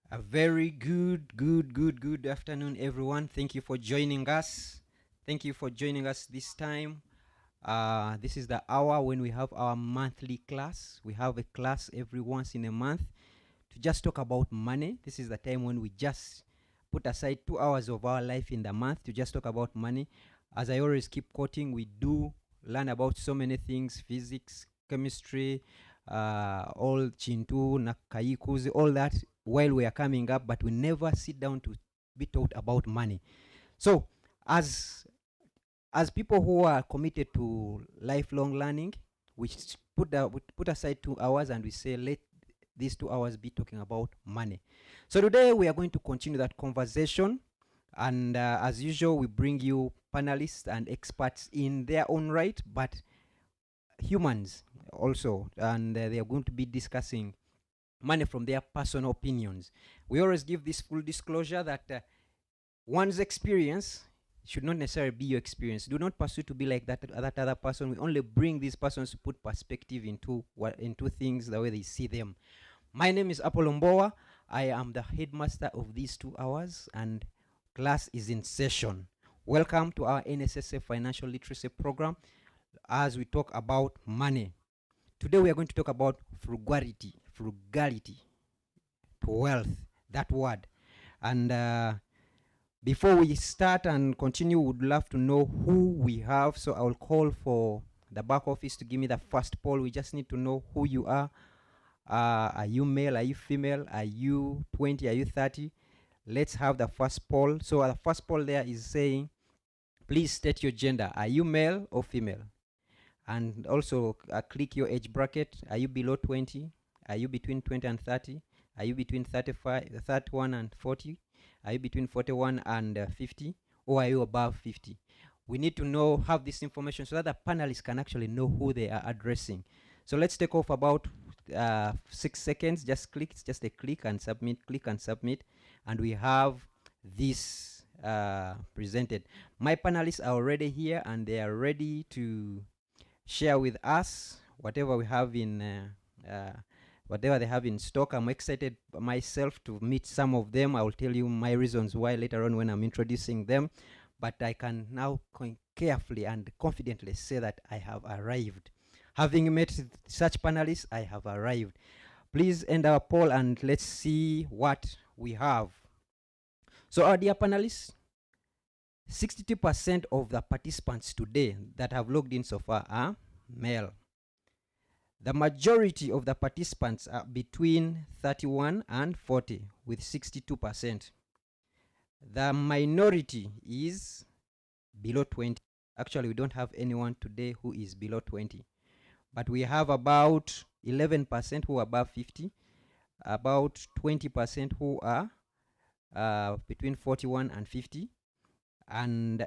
A very good afternoon, everyone. Thank you for joining us. Thank you for joining us this time. This is the hour when we have our monthly class. We have a class every once in a month to just talk about money. This is the time when we just put aside 2 hours of our life in the month to just talk about money. As I always keep quoting, we do learn about so many things: physics, chemistry, all chintu, nakaikuzi, all that while we are coming up, but we never sit down to be taught about money. So as people who are committed to lifelong learning, we put aside 2 hours and we say, let these 2 hours be talking about money. So today we are going to continue that conversation, and as usual, we bring you panelists and experts in their own right, but humans also, and they are going to be discussing money from their personal opinions. We always give this full disclosure that one's experience should not necessarily be your experience. Do not pursue to be like that other person. We only bring these persons to put perspective into things the way they see them. My name is Apolomboa. I am the headmaster of these 2 hours, and class is in session. Welcome to our NSSF Financial Literacy Program as we talk about money. Today we are going to talk about frugality to wealth, that word. And before we start and continue, we would love to know who we have. So I will call for the back office to give me the first poll. We just need to know who you are. Are you male? Are you female? Are you 20? Are you 30? Let's have the first poll. So the first poll there is saying, please state your gender. Are you male or female? And also click your age bracket. Are you below 20? Are you between 20 and 30? Are you between 31 and 40? Are you between 41 and 50? Or are you above 50? We need to have this information so that the panelists can actually know who they are addressing. So let's take off about 6 seconds. Just click, it's just a click and submit, and we have this presented. My panelists are already here and they are ready to share with us whatever we have in whatever they have in stock. I'm excited myself to meet some of them. I will tell you my reasons why later on when I'm introducing them, but I can now carefully and confidently say that I have arrived. Having met such panelists, I have arrived. Please end our poll and let's see what we have. So our dear panelists, 62% of the participants today that have logged in so far are male. The majority of the participants are between 31 and 40 with 62%. The minority is below 20. Actually, we don't have anyone today who is below 20. But we have about 11% who are above 50, about 20% who are between 41 and 50, and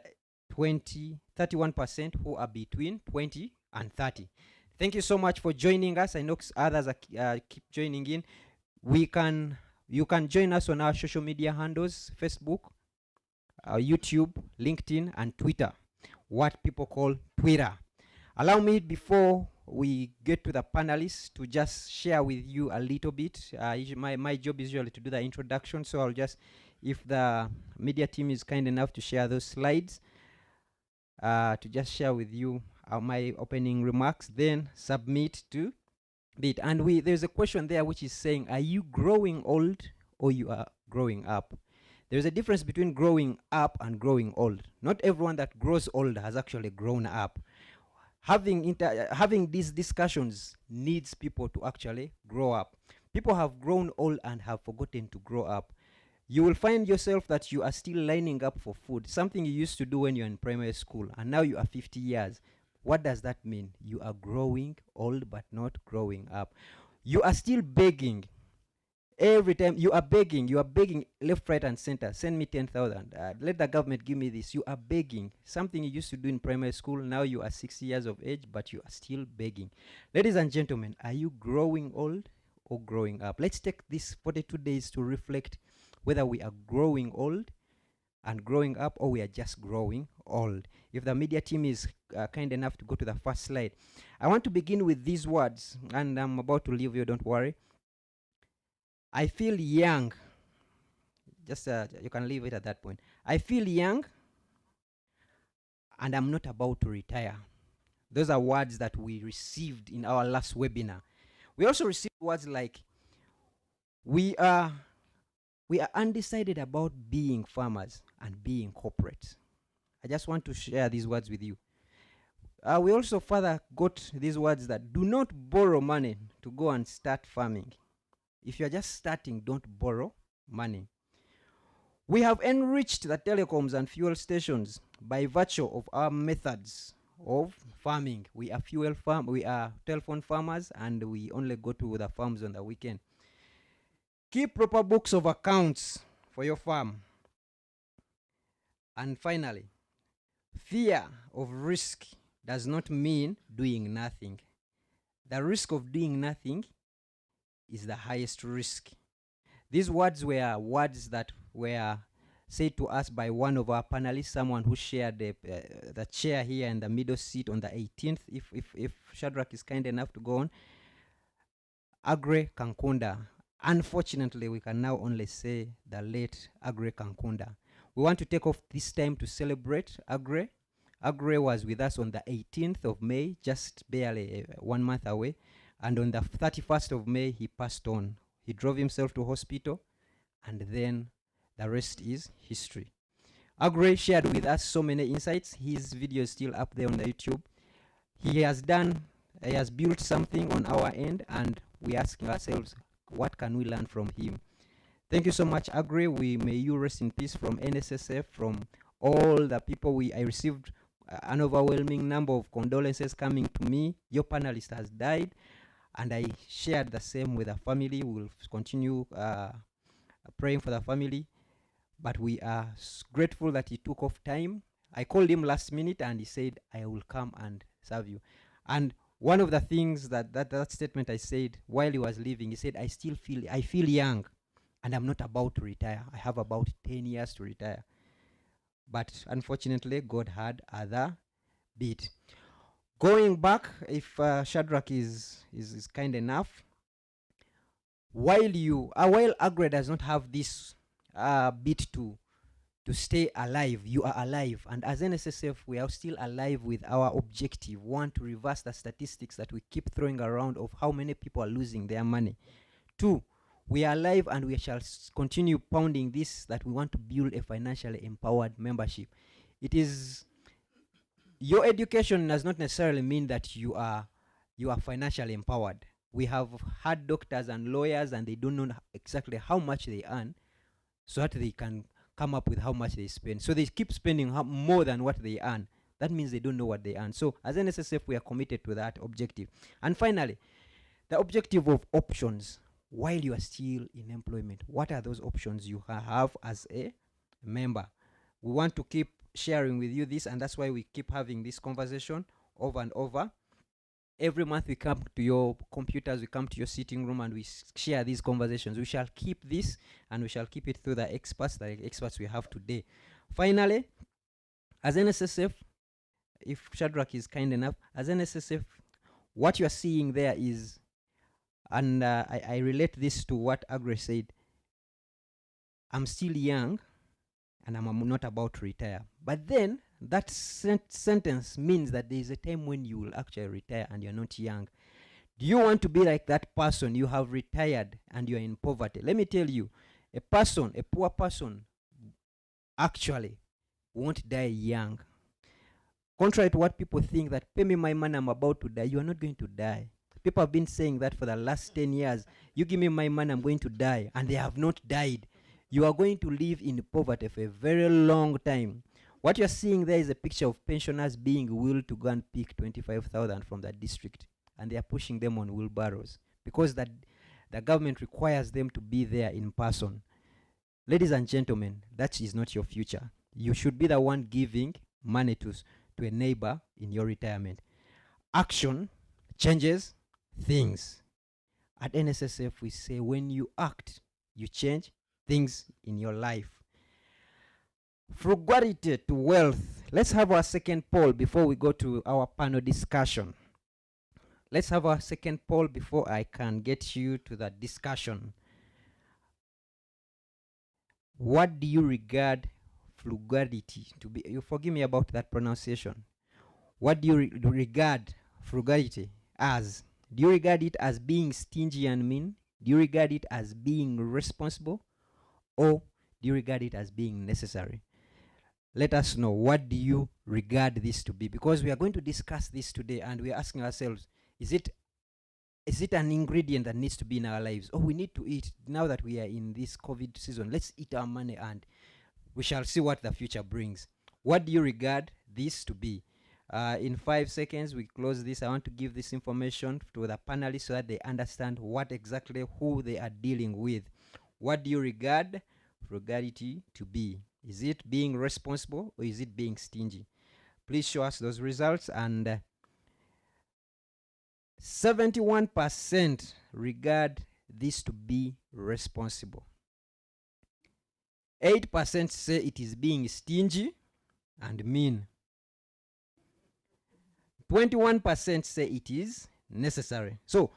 31% who are between 20 and 30. Thank you so much for joining us. I know others are keep joining in. You can join us on our social media handles: Facebook, YouTube, LinkedIn, and Twitter, what people call Twitter. Allow me, before we get to the panelists, to just share with you a little bit. My job is usually to do the introduction, so I'll just, if the media team is kind enough to share those slides, to just share with you my opening remarks, then submit to it. And there's a question there which is saying, are you growing old or you are growing up? There's a difference between growing up and growing old. Not everyone that grows old has actually grown up. Having these discussions needs people to actually grow up. People have grown old and have forgotten to grow up. You will find yourself that you are still lining up for food, something you used to do when you're in primary school, and now you are 50 years. What does that mean? You are growing old but not growing up. You are still begging. Every time you are begging left, right, and center. Send me 10,000. Let the government give me this. You are begging. Something you used to do in primary school. Now you are 60 years of age, but you are still begging. Ladies and gentlemen, are you growing old or growing up? Let's take these 42 days to reflect whether we are growing old and growing up, or we are just growing old. If the media team is kind enough to go to the first slide. I want to begin with these words, and I'm about to leave you, don't worry. I feel young Just you can leave it at that point. I feel young and I'm not about to retire. Those are words that we received in our last webinar. We also received words like we are undecided about being farmers and being corporate. I just want to share these words with you. We also further got these words that do not borrow money to go and start farming. If you're just starting, don't borrow money. We have enriched the telecoms and fuel stations by virtue of our methods of farming. We are telephone farmers, and we only go to the farms on the weekend. Keep proper books of accounts for your farm. And finally, fear of risk does not mean doing nothing. The risk of doing nothing is the highest risk. These words were words that were said to us by one of our panelists, someone who shared the chair here in the middle seat on the 18th, if Fredrick is kind enough to go on. Agre Kankunda. Unfortunately, we can now only say the late Agre Kankunda. We want to take off this time to celebrate Agre. Agre was with us on the 18th of May, just barely 1 month away. And on the 31st of May, he passed on. He drove himself to hospital, and then the rest is history. Agre shared with us so many insights. His video is still up there on the YouTube. He has built something on our end, and we ask ourselves, what can we learn from him? Thank you so much, Agre. May you rest in peace. From NSSF, from all the people I received an overwhelming number of condolences coming to me. Your panelist has died, and I shared the same with the family. We will continue praying for the family, but we are grateful that he took off time. I called him last minute, and he said, I will come and serve you. And one of the things that statement I said while he was leaving, he said, I feel young, and I'm not about to retire. I have about 10 years to retire. But unfortunately, God had other bit. Going back, if Fredrick is kind enough, while Agre does not have this bit to stay alive, you are alive. And as NSSF, we are still alive with our objective. One, to reverse the statistics that we keep throwing around of how many people are losing their money. Two, we are alive, and we shall continue pounding this, that we want to build a financially empowered membership. It is, your education does not necessarily mean that you are financially empowered. We have had doctors and lawyers, and they don't know exactly how much they earn, so that they can come up with how much they spend. So they keep spending more than what they earn. That means they don't know what they earn. So as NSSF, we are committed to that objective. And finally, the objective of options. While you are still in employment, what are those options you have as a member? We want to keep sharing with you this, and that's why we keep having this conversation over and over. Every month we come to your computers, we come to your sitting room, and we share these conversations. We shall keep this, and we shall keep it through the experts we have today. Finally, as NSSF, if Fredrick is kind enough, as NSSF, what you are seeing there is, and I relate this to what Agre said, I'm still young, and I'm not about to retire. But then that sentence means that there is a time when you will actually retire and you're not young. Do you want to be like that person? You have retired and you're in poverty. Let me tell you, a poor person, actually won't die young. Contrary to what people think, that pay me my money, I'm about to die. You are not going to die. People have been saying that for the last 10 years. You give me my money, I'm going to die. And they have not died. You are going to live in poverty for a very long time. What you're seeing there is a picture of pensioners being willed to go and pick 25,000 from that district. And they are pushing them on wheelbarrows because the government requires them to be there in person. Ladies and gentlemen, that is not your future. You should be the one giving money to a neighbor in your retirement. Action changes things. At NSSF, we say when you act, you change things in your life. Frugality to wealth. Let's have our second poll before we go to our panel discussion. Let's have our second poll before I can get you to the discussion. what do you regard frugality to be? You forgive me about that pronunciation. What do you regard frugality as? Do you regard it as being stingy and mean? Do you regard it as being responsible? Or do you regard it as being necessary? Let us know, what do you regard this to be? Because we are going to discuss this today, and we are asking ourselves, is it an ingredient that needs to be in our lives? Oh, we need to eat now that we are in this COVID season. Let's eat our money and we shall see what the future brings. What do you regard this to be? In 5 seconds, we close this. I want to give this information to the panelists so that they understand what exactly who they are dealing with. What do you regard frugality to be? Is it being responsible or is it being stingy? Please show us those results. And 71% regard this to be responsible. 8% say it is being stingy and mean. 21% say it is necessary. So,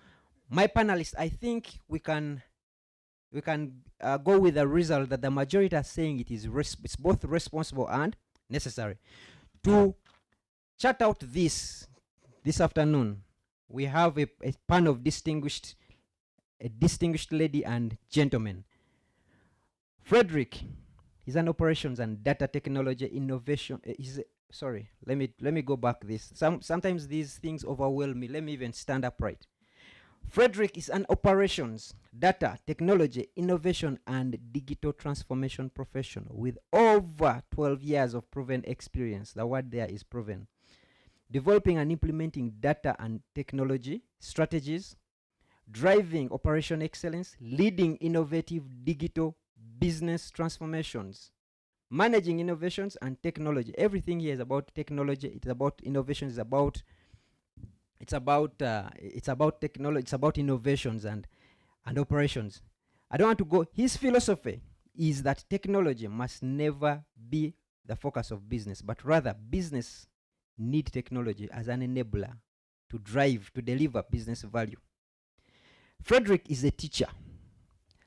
my panelists, I think we can go with the result that the majority are saying it is it's both responsible and necessary. To chat out this afternoon, we have a panel of distinguished lady and gentlemen. Fredrick is an operations and data technology innovation. Let me go back this. Sometimes these things overwhelm me. Let me even stand upright. Fredrick is an operations, data, technology, innovation, and digital transformation professional with over 12 years of proven experience. The word there is proven. Developing and implementing data and technology strategies, driving operation excellence, leading innovative digital business transformations, managing innovations and technology. Everything here is about technology. It's about innovation. It's about technology. It's about innovations and operations. I don't want to go. His philosophy is that technology must never be the focus of business, but rather business need technology as an enabler to deliver business value. Fredrick is a teacher.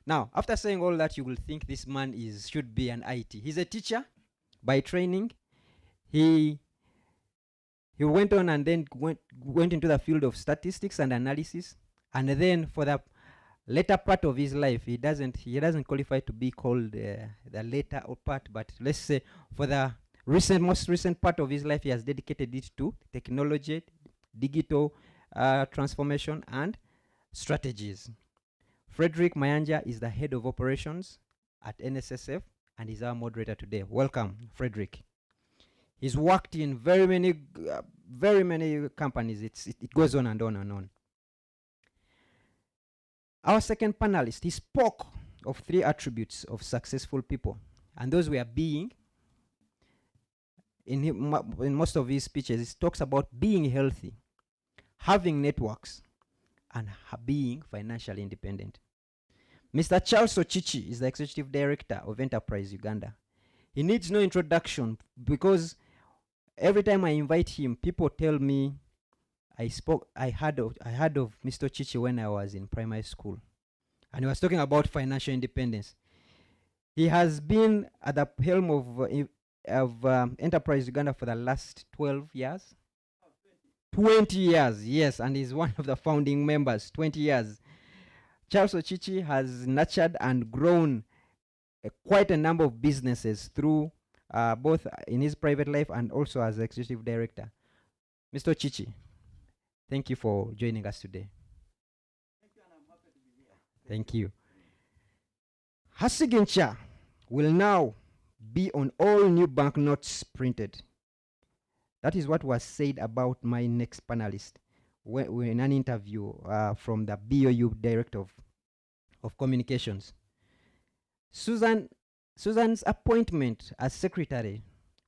Now, after saying all that, you will think this man should be an IT. He's a teacher by training. He went on and then went into the field of statistics and analysis, and then for the later part of his life, he doesn't qualify to be called the later part, but let's say for the most recent part of his life, he has dedicated it to technology, digital transformation, and strategies. Fredrick Mayanja is the head of operations at NSSF and is our moderator today. Welcome, Fredrick. He's worked in very many companies. It goes on and on and on. Our second panelist, he spoke of 3 attributes of successful people, and those were being. In most of his speeches, he talks about being healthy, having networks, and being financially independent. Mr. Charles Ochichi is the Executive Director of Enterprise Uganda. He needs no introduction because every time I invite him, people tell me I heard of Mr. Ochichi when I was in primary school, and he was talking about financial independence. He has been at the helm of Enterprise Uganda for the last 12 years. 20 years, yes, and he's one of the founding members. 20 years. Charles Ochichi has nurtured and grown quite a number of businesses through both in his private life and also as executive director. Mr. Ochichi, thank you for joining us today. Thank you, and I'm happy to be here. Thank you. Her signature will now be on all new banknotes printed. That is what was said about my next panelist in an interview from the BOU Director of Communications. Susan's appointment as secretary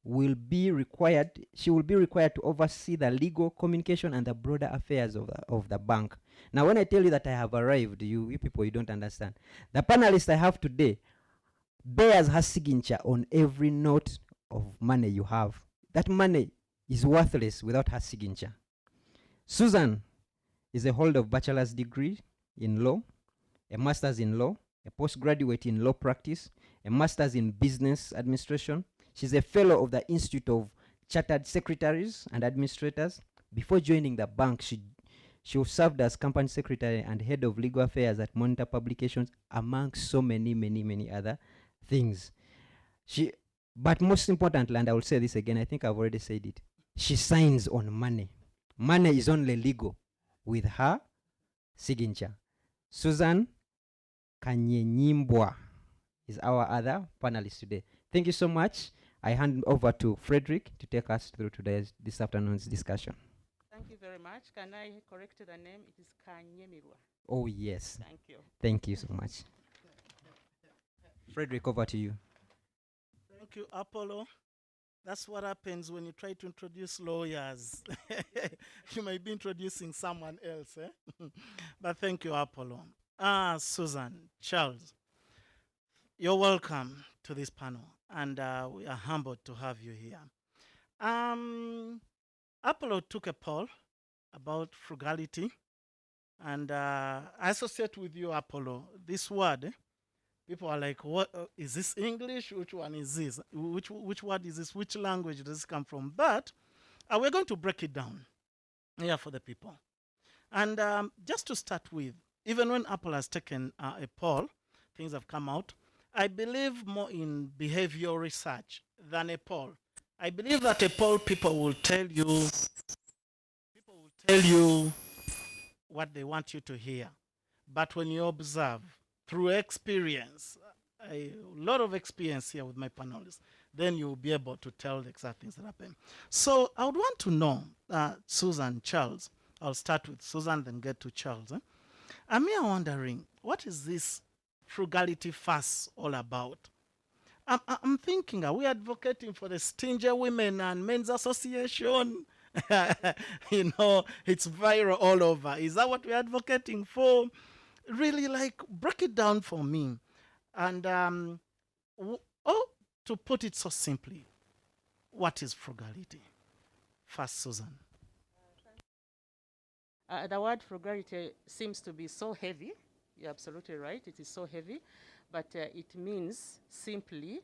will be required. She will be required to oversee the legal, communication, and the broader affairs of the bank. Now, when I tell you that I have arrived, you people, you don't understand. The panelist I have today bears her signature on every note of money you have. That money is worthless without her signature. Susan is a holder of bachelor's degree in law, a master's in law, a postgraduate in law practice, a master's in business administration. She's a fellow of the Institute of Chartered Secretaries and Administrators. Before joining the bank, she served as company secretary and head of legal affairs at Monitor Publications, amongst so many other things. But most importantly, and I will say this again, I think I've already said it, she signs on money. Money is only legal with her signature. Susan Kanyenyimbwa is our other panelist today. Thank you so much. I hand over to Fredrick to take us through this afternoon's discussion. Thank you very much. Can I correct the name? It is Kanyemirwa. Oh, yes. Thank you. Thank you so much. Fredrick, over to you. Thank you, Apollo. That's what happens when you try to introduce lawyers. You may be introducing someone else. But thank you, Apollo. Susan, Charles, you're welcome to this panel, and we are humbled to have you here. Apollo took a poll about frugality, and I associate with you, Apollo, this word. People are like, what is this English? Which one is this? Which word is this? Which language does this come from? But we're going to break it down here for the people. And just to start with, even when Apple has taken a poll, things have come out. I believe more in behavioral research than a poll. I believe that a poll, people will tell you what they want you to hear. But when you observe through experience, a lot of experience here with my panelists, then you'll be able to tell the exact things that happen. So I would want to know, Susan, Charles, I'll start with Susan, then get to Charles. I'm here wondering, what is this frugality fuss all about? I'm thinking, are we advocating for the Stingy Women and Men's Association? You know, it's viral all over. Is that what we're advocating for? Really, like, break it down for me. And to put it so simply, what is frugality? First, Susan. The word frugality seems to be so heavy. You're absolutely right. It is so heavy. But it means simply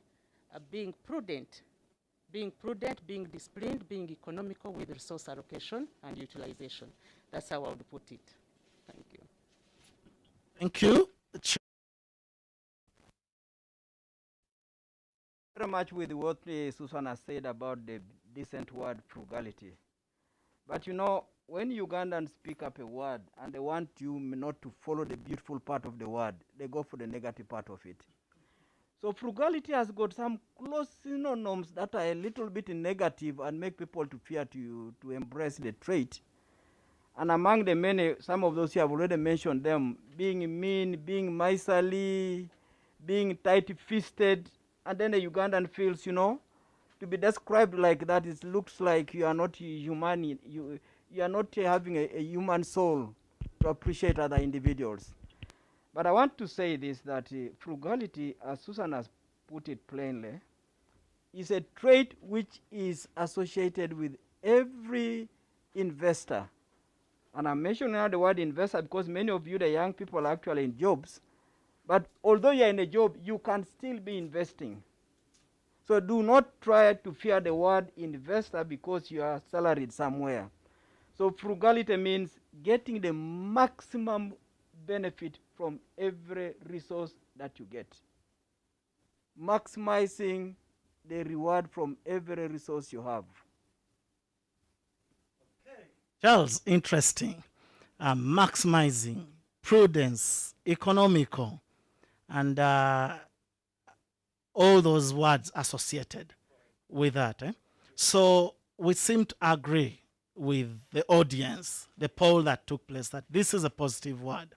being prudent, being disciplined, being economical with resource allocation and utilization. That's how I would put it. Thank you. Thank you. Very much with what Susan has said about the decent word frugality. But you know, when Ugandans pick up a word and they want you not to follow the beautiful part of the word, they go for the negative part of it. So frugality has got some close synonyms that are a little bit negative and make people to fear to embrace the trait. And among the many, some of those you have already mentioned them, being mean, being miserly, being tight-fisted, and then the Ugandan feels, you know, to be described like that, it looks like you are not human, you are not having a human soul to appreciate other individuals. But I want to say this, that frugality, as Susan has put it plainly, is a trait which is associated with every investor. And I'm mentioning now the word investor because many of you, the young people, are actually in jobs. But although you're in a job, you can still be investing. So do not try to fear the word investor because you are salaried somewhere. So frugality means getting the maximum benefit from every resource that you get. Maximizing the reward from every resource you have. Charles, interesting. Maximizing, prudence, economical, and all those words associated with that. So we seem to agree with the audience, the poll that took place, that this is a positive word.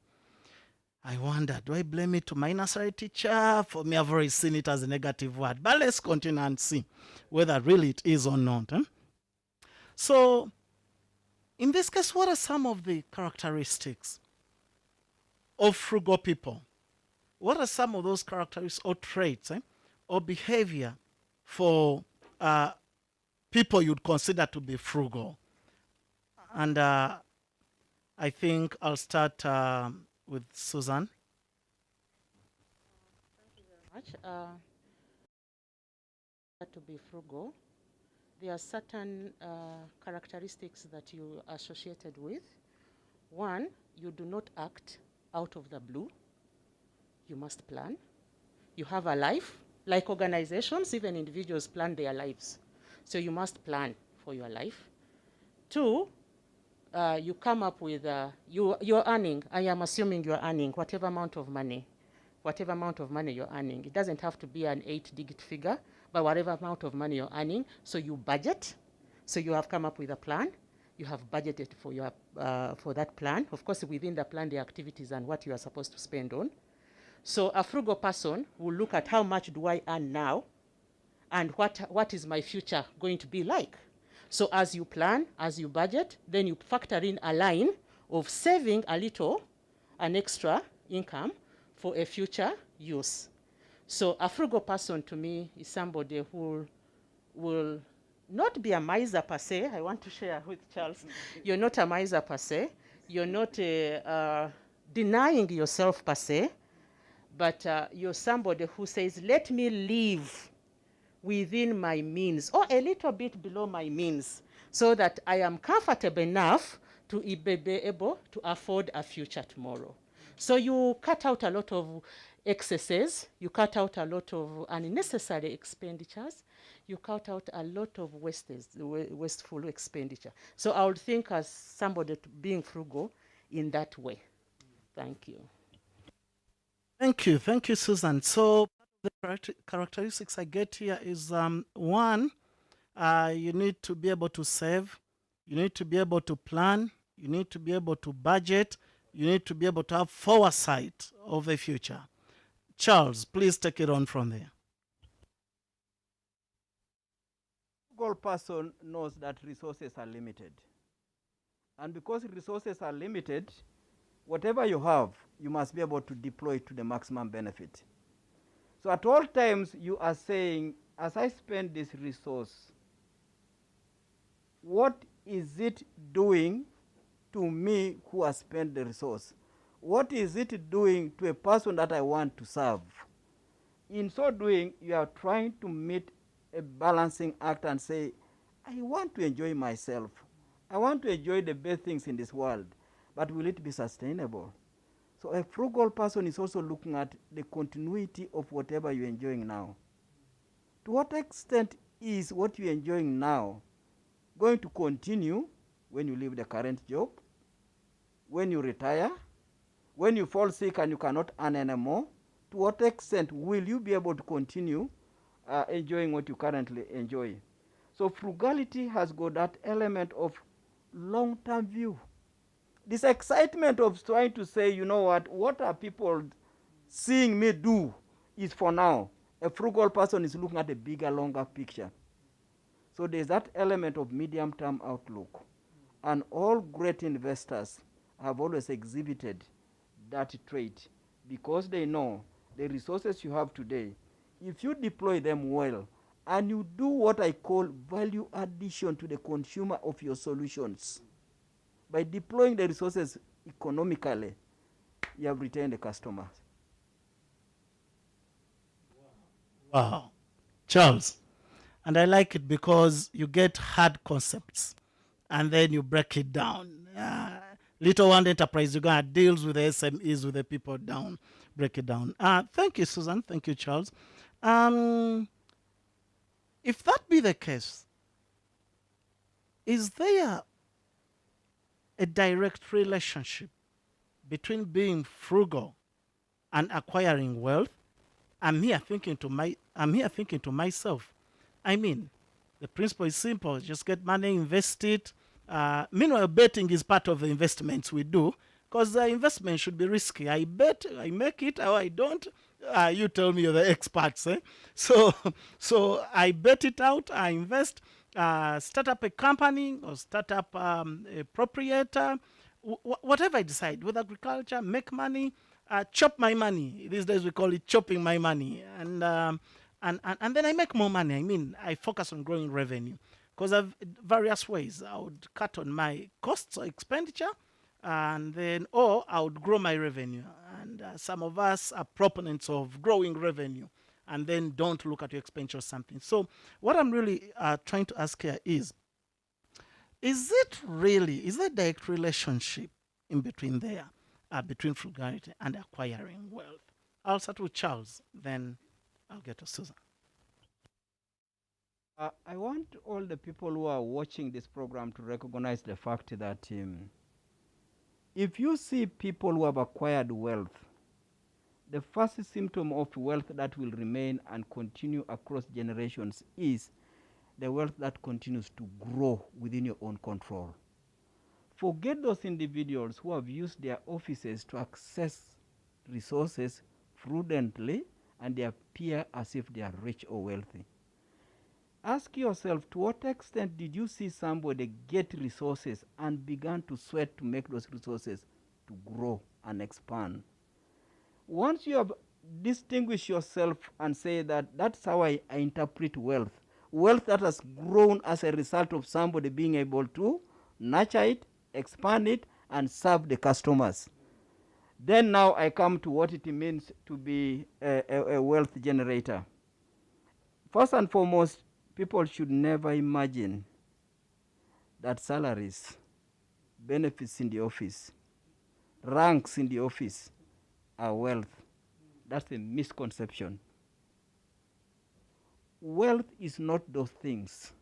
I wonder, do I blame it to my nursery teacher? For me, I've already seen it as a negative word. But let's continue and see whether really it is or not. So in this case, what are some of the characteristics of frugal people? What are some of those characteristics or traits or behavior for people you'd consider to be frugal? And I think I'll start with Susan. much. To be frugal, there are certain characteristics that you are associated with. One, you do not act out of the blue. You must plan. You have a life. Like organizations, even individuals plan their lives. So you must plan for your life. Two, you come up with, you're earning, I am assuming you're earning whatever amount of money you're earning. It doesn't have to be an 8-digit figure, but whatever amount of money you're earning. So you budget. So you have come up with a plan. You have budgeted for that plan. Of course, within the plan, the activities and what you are supposed to spend on. So a frugal person will look at how much do I earn now and what is my future going to be like. So as you plan, as you budget, then you factor in a line of saving a little, an extra income for a future use. So a frugal person to me is somebody who will not be a miser per se. I want to share with Charles. You're not a miser per se. You're not denying yourself per se, but you're somebody who says, let me live within my means or a little bit below my means so that I am comfortable enough to be able to afford a future tomorrow. So you cut out a lot of excesses, you cut out a lot of unnecessary expenditures, you cut out a lot of wasteful expenditure. So I would think as somebody being frugal in that way. Thank you. Thank you, Susan. So the characteristics I get here is one, you need to be able to save, you need to be able to plan, you need to be able to budget, you need to be able to have foresight of the future. Charles, please take it on from there. Frugal person knows that resources are limited. And because resources are limited, whatever you have, you must be able to deploy it to the maximum benefit. So at all times, you are saying, as I spend this resource, what is it doing to me who has spent the resource? What is it doing to a person that I want to serve? In so doing, you are trying to meet a balancing act and say, I want to enjoy myself. I want to enjoy the best things in this world, but will it be sustainable? So a frugal person is also looking at the continuity of whatever you're enjoying now. To what extent is what you're enjoying now going to continue when you leave the current job, when you retire, when you fall sick and you cannot earn anymore? To what extent will you be able to continue enjoying what you currently enjoy? So frugality has got that element of long-term view. This excitement of trying to say, you know what are people seeing me do is for now. A frugal person is looking at a bigger, longer picture. So there's that element of medium-term outlook. And all great investors have always exhibited that trait because they know the resources you have today, if you deploy them well and you do what I call value addition to the consumer of your solutions, by deploying the resources economically, you have retained the customers. Wow. Charles, and I like it because you get hard concepts and then you break it down. Little One Enterprise Uganda deals with the SMEs, with the people down, break it down. Thank you, Susan. Thank you, Charles. If that be the case, is there a direct relationship between being frugal and acquiring wealth? I'm here thinking to myself. I mean, the principle is simple: just get money, invest it. Meanwhile, betting is part of the investments we do, because the investment should be risky. I bet, I make it, or I don't. You tell me, you're the experts. Eh? So I bet it out. I invest. Start up a company or start up a proprietor, whatever I decide, with agriculture, make money, chop my money. These days we call it chopping my money. And then I make more money. I mean, I focus on growing revenue because of various ways. I would cut on my costs or expenditure, and then, or I would grow my revenue. And some of us are proponents of growing revenue. and then don't look at your expenditure or something. So what I'm really trying to ask here is there direct relationship in between there, between frugality and acquiring wealth? I'll start with Charles, then I'll get to Susan. I want all the people who are watching this program to recognize the fact that if you see people who have acquired wealth, the first symptom of wealth that will remain and continue across generations is the wealth that continues to grow within your own control. Forget those individuals who have used their offices to access resources prudently and they appear as if they are rich or wealthy. Ask yourself, to what extent did you see somebody get resources and began to sweat to make those resources to grow and expand? Once you have distinguished yourself and say that that's how I interpret wealth, wealth that has grown as a result of somebody being able to nurture it, expand it, and serve the customers. Then now I come to what it means to be a wealth generator. First and foremost, people should never imagine that salaries, benefits in the office, ranks in the office are wealth. That's a misconception. Wealth is not those things.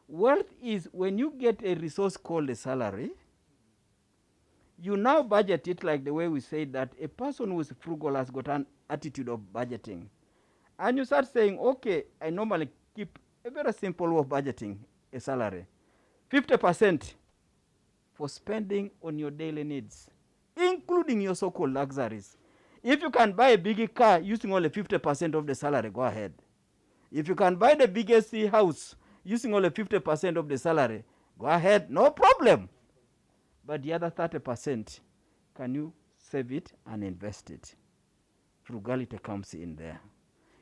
Wealth is when you get a resource called a salary, you now budget it like the way we say that a person who is frugal has got an attitude of budgeting. And you start saying, okay, I normally keep a very simple way of budgeting a salary. 50% for spending on your daily needs, including your so-called luxuries. If you can buy a big car using only 50% of the salary, go ahead. If you can buy the biggest house using only 50% of the salary, go ahead, no problem. But the other 30%, can you save it and invest it? Frugality comes in there.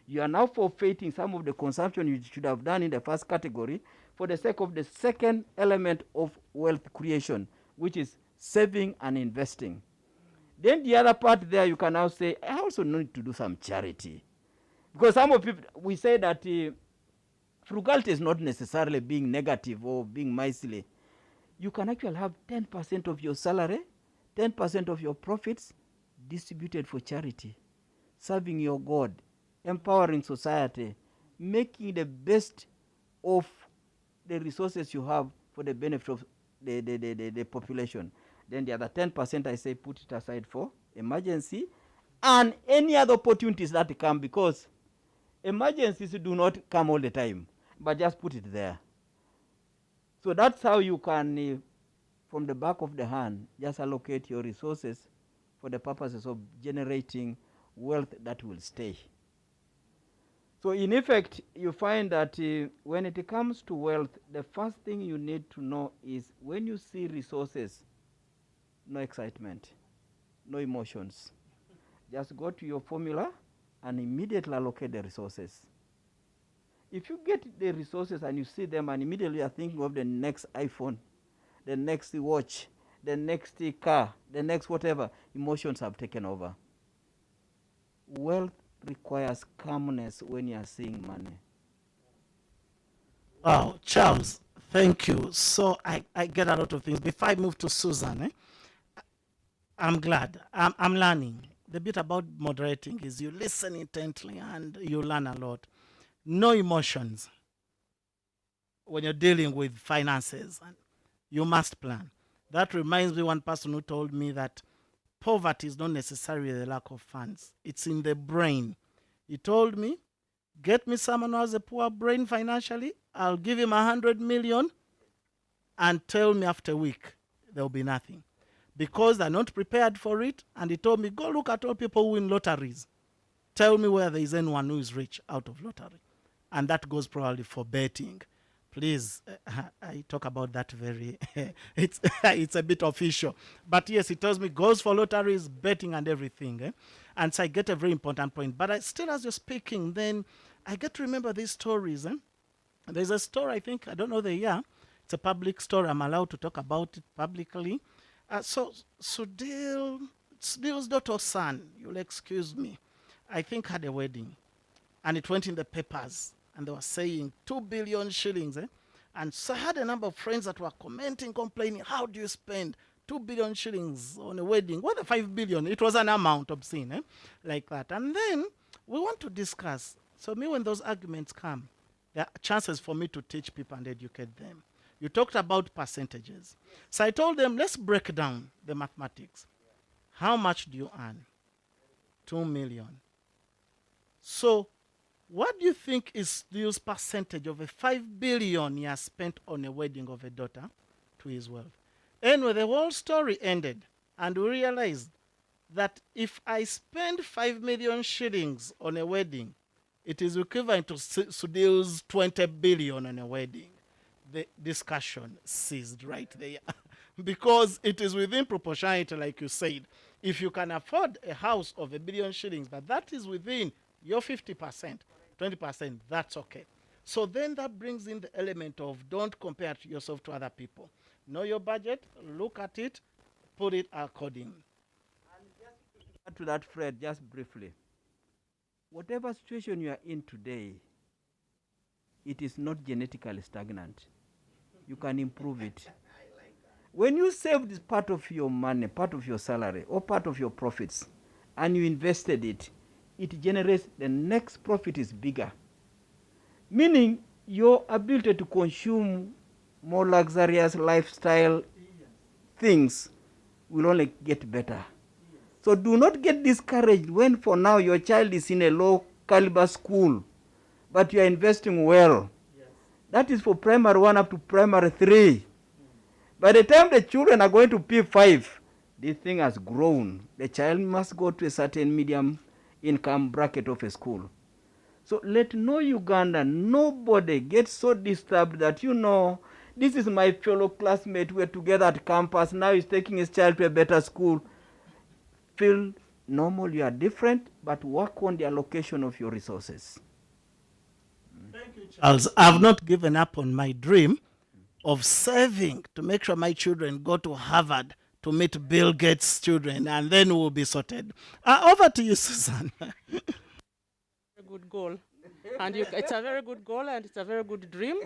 You are now forfeiting some of the consumption you should have done in the first category for the sake of the second element of wealth creation, which is saving and investing. Then the other part there, you can now say, I also need to do some charity. Because some of people, we say that frugality is not necessarily being negative or being miserly. You can actually have 10% of your salary, 10% of your profits distributed for charity, serving your God, empowering society, making the best of the resources you have for the benefit of the population. Then the other 10%, I say, put it aside for emergency and any other opportunities that come, because emergencies do not come all the time, but just put it there. So that's how you can, from the back of the hand, just allocate your resources for the purposes of generating wealth that will stay. So in effect, you find that when it comes to wealth, the first thing you need to know is when you see resources, no excitement, no emotions. Just go to your formula and immediately allocate the resources. If you get the resources and you see them and immediately are thinking of the next iPhone, the next watch, the next car, the next whatever, emotions have taken over. Wealth requires calmness when you are seeing money. Wow, Charles, thank you. So I get a lot of things. Before I move to Susan, I'm glad. I'm learning. The bit about moderating is you listen intently and you learn a lot. No emotions when you're dealing with finances. You must plan. That reminds me one person who told me that poverty is not necessarily the lack of funds. It's in the brain. He told me, get me someone who has a poor brain financially. I'll give him 100 million and tell me after a week there'll be nothing. Because they're not prepared for it. And he told me, go look at all people who win lotteries. Tell me where there is anyone who is rich out of lottery. And that goes probably for betting. Please, I talk about that very, it's a bit official. But yes, it tells me goes for lotteries, betting and everything. And so I get a very important point. But I still, as you're speaking, then I get to remember these stories. There's a story, I think, I don't know the year. It's a public story. I'm allowed to talk about it publicly. So Dale's daughter's son, you'll excuse me, I think had a wedding. and it went in the papers, and they were saying 2 billion shillings. And so I had a number of friends that were commenting, complaining, how do you spend 2 billion shillings on a wedding? What the 5 billion? It was an amount obscene, like that. And then we want to discuss. So me, when those arguments come, there are chances for me to teach people and educate them. You talked about percentages. So I told them, let's break down the mathematics. How much do you earn? 2 million. So what do you think is the use percentage of a 5 billion he has spent on a wedding of a daughter to his wealth? Anyway, the whole story ended, and we realized that if I spend 5 million shillings on a wedding, it is equivalent to Sudhil's 20 billion on a wedding. The discussion ceased right there. Because it is within proportionality, like you said. If you can afford a house of 1 billion shillings, but that is within your 50%, 20%, that's okay. So then that brings in the element of don't compare yourself to other people. Know your budget, look at it, put it accordingly. And just to add to that, Fred, just briefly, whatever situation you are in today, it is not genetically stagnant. You can improve it. When you save this part of your money, part of your salary, or part of your profits, and you invested it, it generates the next profit is bigger. Meaning your ability to consume more luxurious lifestyle things will only get better. So do not get discouraged when for now your child is in a low caliber school, but you are investing well. That is for primary 1 up to primary 3. By the time the children are going to P5, this thing has grown. The child must go to a certain medium income bracket of a school. So let no Ugandan, nobody get so disturbed that, this is my fellow classmate, we're together at campus, now he's taking his child to a better school. Feel normal, you are different, but work on the allocation of your resources. Thank you, Charles. I've not given up on my dream of saving to make sure my children go to Harvard to meet Bill Gates' children, and then we'll be sorted. Over to you, Susan. A good goal. And it's a very good goal, and it's a very good dream,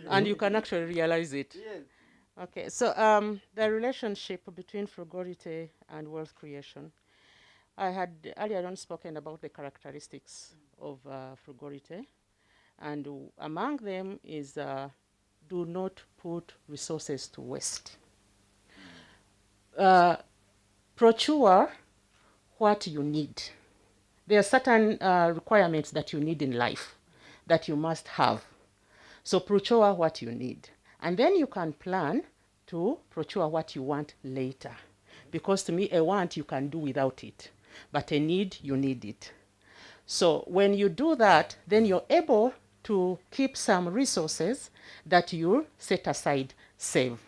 and you can actually realize it. Yes. Okay, so the relationship between frugality and wealth creation. I had earlier on spoken about the characteristics of frugality, and among them is do not put resources to waste. Procure what you need. There are certain requirements that you need in life that you must have. So procure what you need. And then you can plan to procure what you want later. Because to me, a want, you can do without it. But a need, you need it. So when you do that, then you're able to keep some resources that you set aside, save.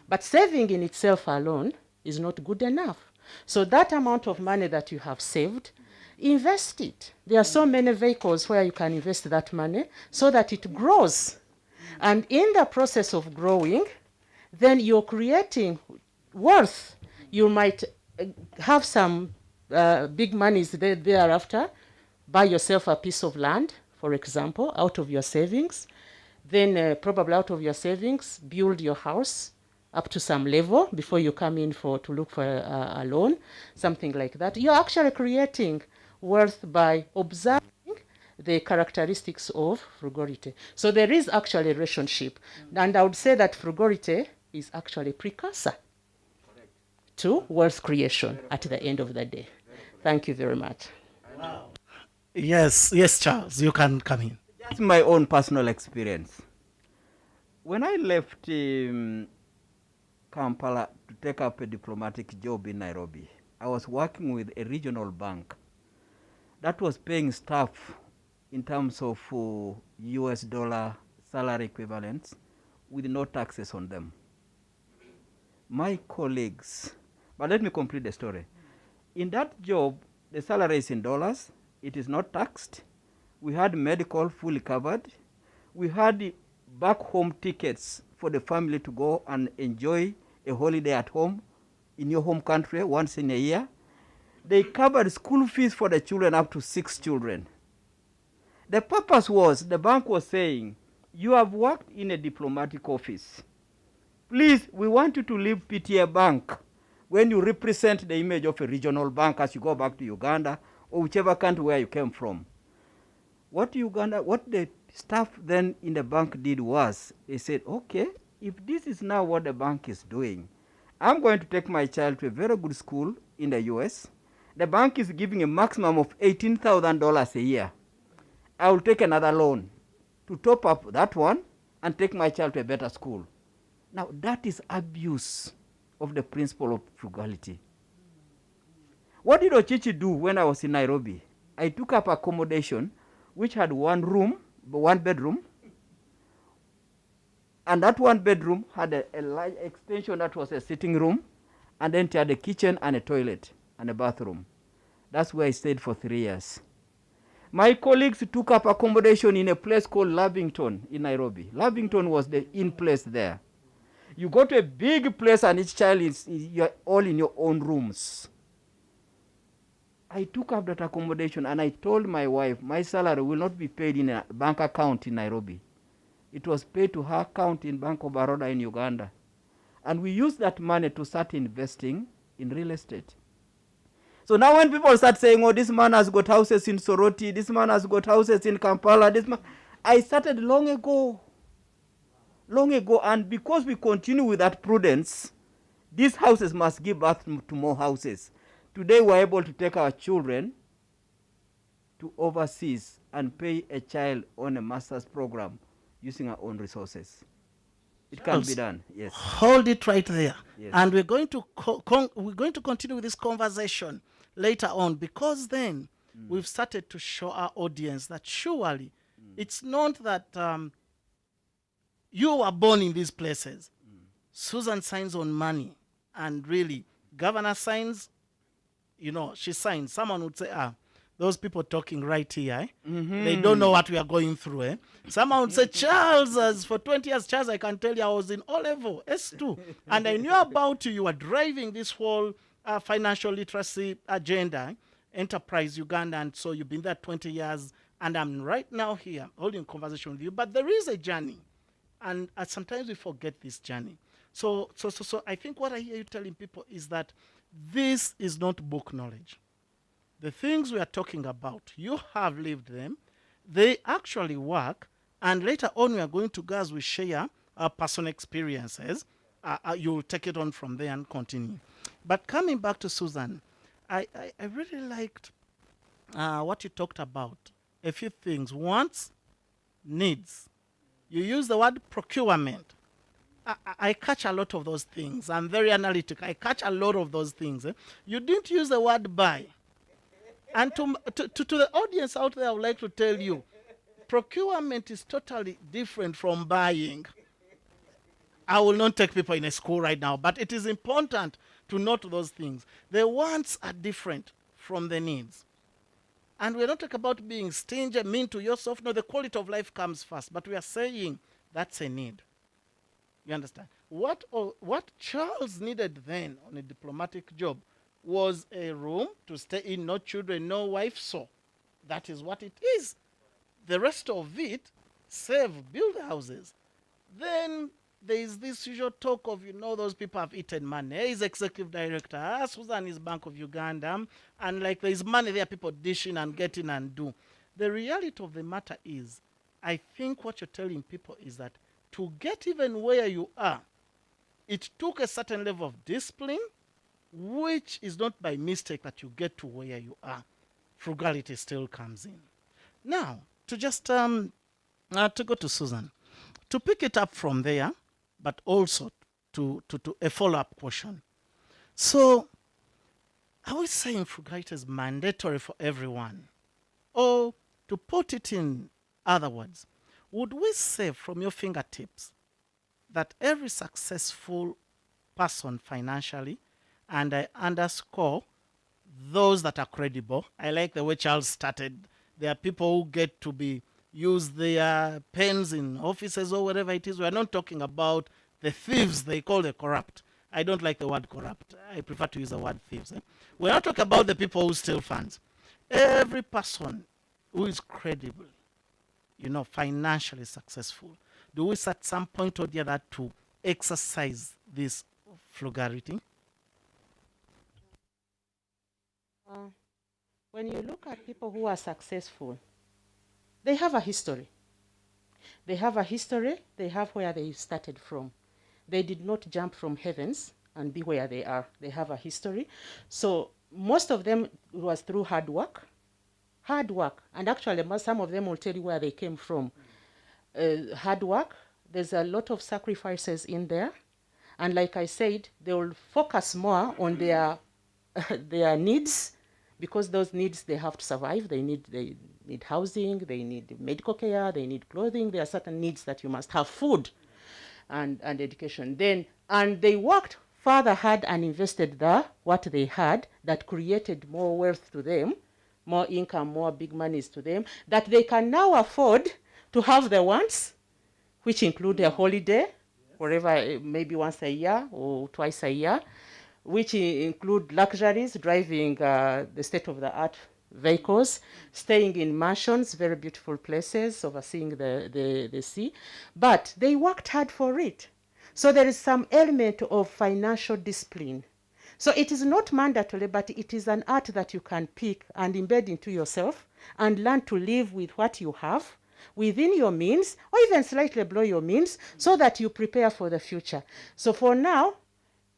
But saving in itself alone is not good enough. So that amount of money that you have saved, invest it. There are so many vehicles where you can invest that money so that it grows. And in the process of growing, then you're creating worth. You might have some big monies thereafter, buy yourself a piece of land, for example, out of your savings. Then probably out of your savings, build your house up to some level before you come in to look for a loan, something like that. You're actually creating worth by observing the characteristics of frugality. So there is actually a relationship. And I would say that frugality is actually a precursor to wealth creation at the end of the day. Thank you very much. Wow. Yes, Charles, you can come in. Just my own personal experience. When I left Kampala to take up a diplomatic job in Nairobi, I was working with a regional bank that was paying staff in terms of US dollar salary equivalents with no taxes on them. My colleagues, but let me complete the story. In that job, the salary is in dollars. It is not taxed. We had medical fully covered. We had back home tickets for the family to go and enjoy a holiday at home in your home country once in a year. They covered school fees for the children, up to 6 children. The purpose was, the bank was saying, you have worked in a diplomatic office. Please, we want you to leave PTA Bank when you represent the image of a regional bank as you go back to Uganda or whichever country where you came from. What the staff then in the bank did was, they said, okay, if this is now what the bank is doing, I'm going to take my child to a very good school in the US. The bank is giving a maximum of $18,000 a year. I will take another loan to top up that one and take my child to a better school. Now, that is abuse of the principle of frugality. What did Ochichi do when I was in Nairobi? I took up accommodation which had one bedroom, and that one bedroom had a large extension that was a sitting room, and then it had a kitchen and a toilet and a bathroom. That's where I stayed for 3 years. My colleagues took up accommodation in a place called Lavington in Nairobi. Lavington was the in place there. You go to a big place and each child you're all in your own rooms. I took up that accommodation and I told my wife, my salary will not be paid in a bank account in Nairobi. It was paid to her account in Bank of Baroda in Uganda. And we used that money to start investing in real estate. So now when people start saying, oh, this man has got houses in Soroti, this man has got houses in Kampala, I started long ago. And because we continue with that prudence, these houses must give birth to more houses. Today we're able to take our children to overseas and pay a child on a master's program using our own resources. It can be done, yes. Hold it right there. Yes. And we're going to continue with this conversation later on, because then we've started to show our audience that surely it's not that you were born in these places. Susan signs on money, and really, governor signs, she signs. Someone would say, those people talking right here, they don't know what we are going through. Someone would say, Charles, as for 20 years, Charles, I can tell you I was in O-level, S2, and I knew about you. You were driving this whole financial literacy agenda, Enterprise Uganda, and so you've been there 20 years, and I'm right now here holding a conversation with you. But there is a journey, and sometimes we forget this journey. So I think what I hear you telling people is that this is not book knowledge. The things we are talking about, you have lived them. They actually work. And later on, we are going to go as we share our personal experiences. You'll take it on from there and continue. But coming back to Susan, I really liked what you talked about. A few things. Wants, needs. You use the word procurement. I catch a lot of those things. I'm very analytic. I catch a lot of those things. You didn't use the word buy. And to the audience out there, I would like to tell you, procurement is totally different from buying. I will not take people in a school right now, but it is important to note those things. The wants are different from the needs. And we're not talking about being stingy, mean to yourself. No, the quality of life comes first. But we are saying that's a need. You understand? What Charles needed then on a diplomatic job was a room to stay in, no children, no wife. So that is what it is. The rest of it, save, build houses. Then there is this usual talk of, those people have eaten money. He's executive director. Susan is Bank of Uganda. And like there is money there, people dishing and getting and do. The reality of the matter is, I think what you're telling people is that to get even where you are, it took a certain level of discipline, which is not by mistake that you get to where you are. Frugality still comes in. Now, to just to go to Susan, to pick it up from there, but also to a follow-up question. So, are we saying frugality is mandatory for everyone? Or, to put it in other words, would we say from your fingertips that every successful person financially, and I underscore those that are credible. I like the way Charles started. There are people who get to use their pens in offices or whatever it is. We are not talking about the thieves they call the corrupt. I don't like the word corrupt. I prefer to use the word thieves. We're not talking about the people who steal funds. Every person who is credible, financially successful, do we at some point or the other to exercise this frugality? When you look at people who are successful, they have a history. They have a history, they have where they started from. They did not jump from heavens and be where they are. They have a history. So most of them was through hard work. Hard work. And actually, some of them will tell you where they came from. Hard work. There's a lot of sacrifices in there. And like I said, they will focus more on their their needs, because those needs they have to survive. They need housing, they need medical care, they need clothing. There are certain needs that you must have, food and education. And they worked further hard and invested what they had that created more wealth to them, more income, more big monies to them, that they can now afford to have the wants, which include a holiday, wherever, maybe once a year or twice a year, which include luxuries, driving the state-of-the-art vehicles, staying in mansions, very beautiful places, overseeing the sea. But they worked hard for it. So there is some element of financial discipline. So it is not mandatory, but it is an art that you can pick and embed into yourself and learn to live with what you have within your means, or even slightly below your means, so that you prepare for the future. So for now,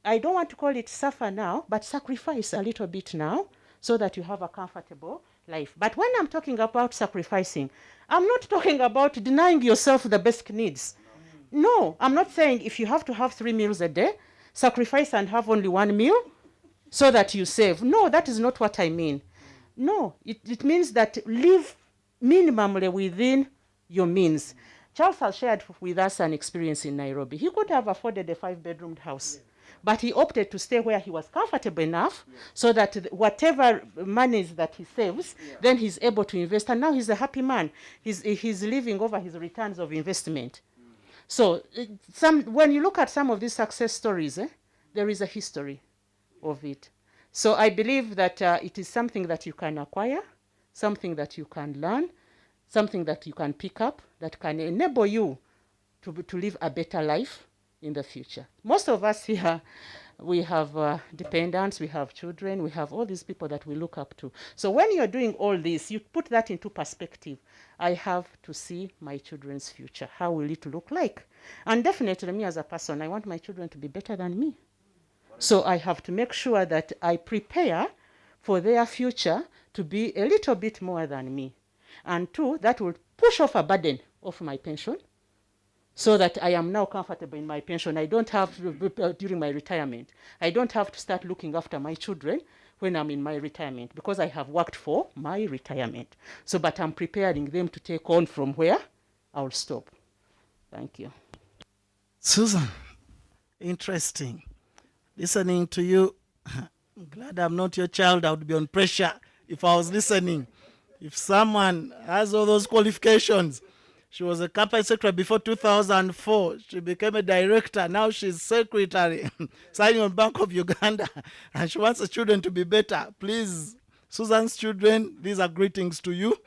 I don't want to call it suffer now, but sacrifice a little bit now so that you have a comfortable life. But when I'm talking about sacrificing, I'm not talking about denying yourself the basic needs. No, I'm not saying if you have to have 3 meals a day, sacrifice and have only 1 meal so that you save. No, that is not what I mean. No, it means that live minimally within your means. Charles has shared with us an experience in Nairobi. He could have afforded a 5-bedroom house, but he opted to stay where he was comfortable enough so that whatever monies that he saves, then he's able to invest. And now he's a happy man. He's living over his returns of investment. So when you look at some of these success stories, there is a history of it. So I believe that it is something that you can acquire, something that you can learn, something that you can pick up, that can enable you to live a better life in the future. Most of us here, we have dependents, we have children, we have all these people that we look up to. So when you're doing all this, you put that into perspective. I have to see my children's future. How will it look like? And definitely me as a person, I want my children to be better than me. So I have to make sure that I prepare for their future to be a little bit more than me. And 2, that will push off a burden of my pension, so that I am now comfortable in my pension. I don't have to, during my retirement, I don't have to start looking after my children when I'm in my retirement, because I have worked for my retirement. So, but I'm preparing them to take on from where I'll stop. Thank you. Susan, interesting. Listening to you, I'm glad I'm not your child. I would be on pressure if I was listening. If someone has all those qualifications, she was a company secretary before 2004. She became a director. Now she's secretary, signing on Bank of Uganda, and she wants the children to be better. Please, Susan's children, these are greetings to you.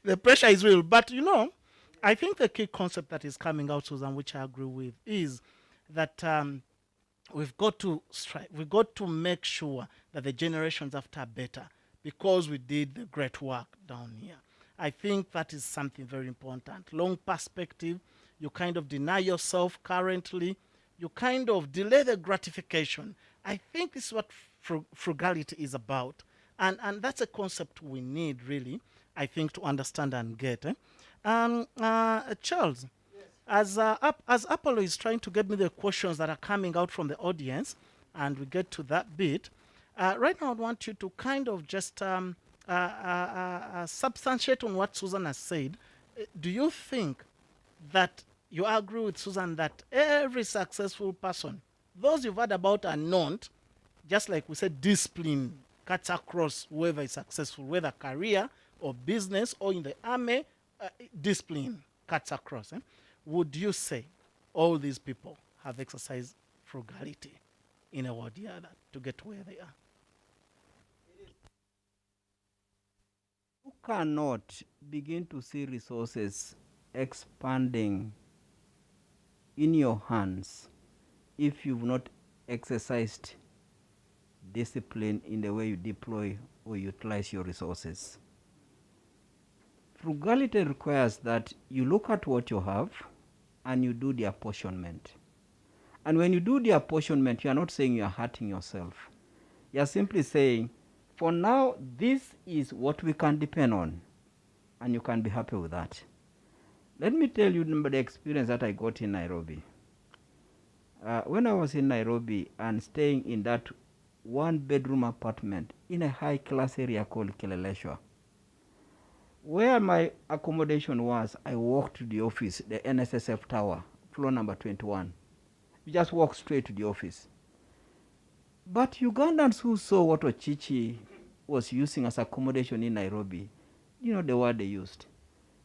The pressure is real. But, I think the key concept that is coming out, Susan, which I agree with, is that we've got to strive. We've got to make sure that the generations after are better, because we did the great work down here. I think that is something very important. Long perspective, you kind of deny yourself currently, you kind of delay the gratification. I think this is what frugality is about. And that's a concept we need, really, I think, to understand and get. Charles, yes. As Apollo is trying to get me the questions that are coming out from the audience, and we get to that bit, right now I want you to kind of just substantiate on what Susan has said. Do you think that you agree with Susan that every successful person, those you've heard about are not, just like we said, discipline cuts across whoever is successful, whether career or business or in the army, discipline cuts across. Would you say all these people have exercised frugality in a way or the other to get where they are? you cannot begin to see resources expanding in your hands if you've not exercised discipline in the way you deploy or utilize your resources. Frugality requires that you look at what you have and you do the apportionment. And when you do the apportionment, you are not saying you are hurting yourself. You are simply saying, for now, this is what we can depend on, and you can be happy with that. Let me tell you the experience that I got in Nairobi. When I was in Nairobi and staying in that one-bedroom apartment in a high-class area called Kileleshwa, where my accommodation was, I walked to the office, the NSSF tower, floor number 21. You just walk straight to the office. But Ugandans who saw what Ochichi was using as accommodation in Nairobi, you know the word they used.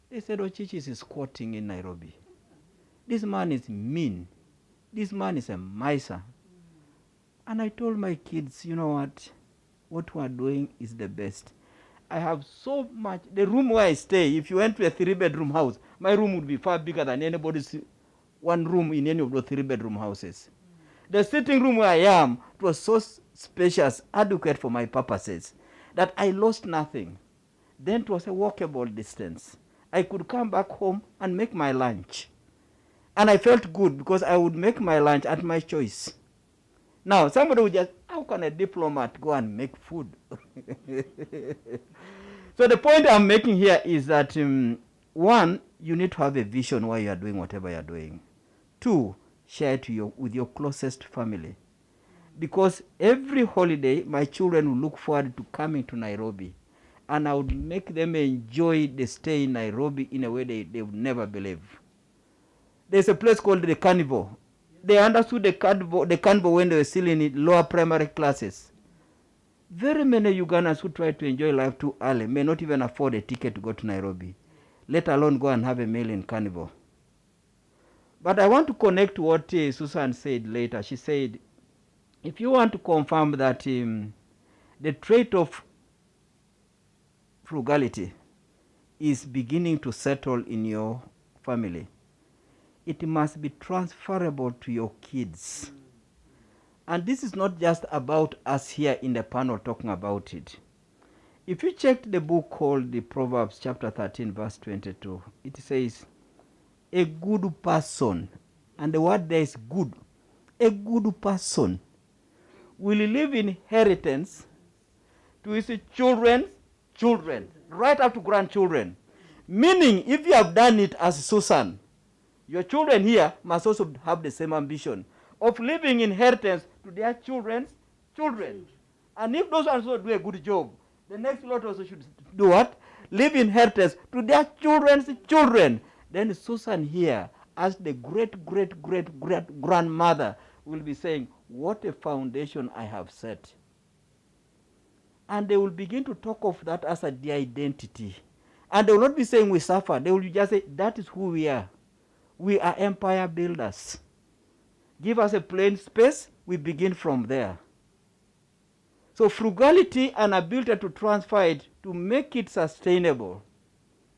They said Ochichi is squatting in Nairobi. This man is mean. This man is a miser. And I told my kids, you know what we are doing is the best. I have so much. The room where I stay, if you went to a 3-bedroom house, my room would be far bigger than anybody's one room in any of the 3-bedroom houses. The sitting room where I am, it was so spacious, adequate for my purposes, that I lost nothing. Then it was a walkable distance. I could come back home and make my lunch. And I felt good because I would make my lunch at my choice. Now, somebody would just, how can a diplomat go and make food? So the point I'm making here is that, one, you need to have a vision while you are doing whatever you are doing. Two, share it with your closest family. Because every holiday, my children will look forward to coming to Nairobi. And I would make them enjoy the stay in Nairobi in a way they would never believe. There's a place called the Carnival. They understood the carnival when they were still in lower primary classes. Very many Ugandans who try to enjoy life too early may not even afford a ticket to go to Nairobi, let alone go and have a meal in carnival. But I want to connect to what Susan said later. She said, if you want to confirm that the trait of frugality is beginning to settle in your family, it must be transferable to your kids. And this is not just about us here in the panel talking about it. If you check the book called the Proverbs chapter 13 verse 22, it says, a good person, and the word there is good, a good person will leave inheritance to his children's children, right up to grandchildren. Meaning, if you have done it as Susan, your children here must also have the same ambition of leaving inheritance to their children's children. And if those also do a good job, the next lot also should do what? Leave inheritance to their children's children. Then Susan here, as the great-great-great-great-grandmother, will be saying, what a foundation I have set. And they will begin to talk of that as their identity. And they will not be saying we suffer. They will just say, that is who we are. We are empire builders. Give us a plain space, we begin from there. So frugality and ability to transfer it, to make it sustainable,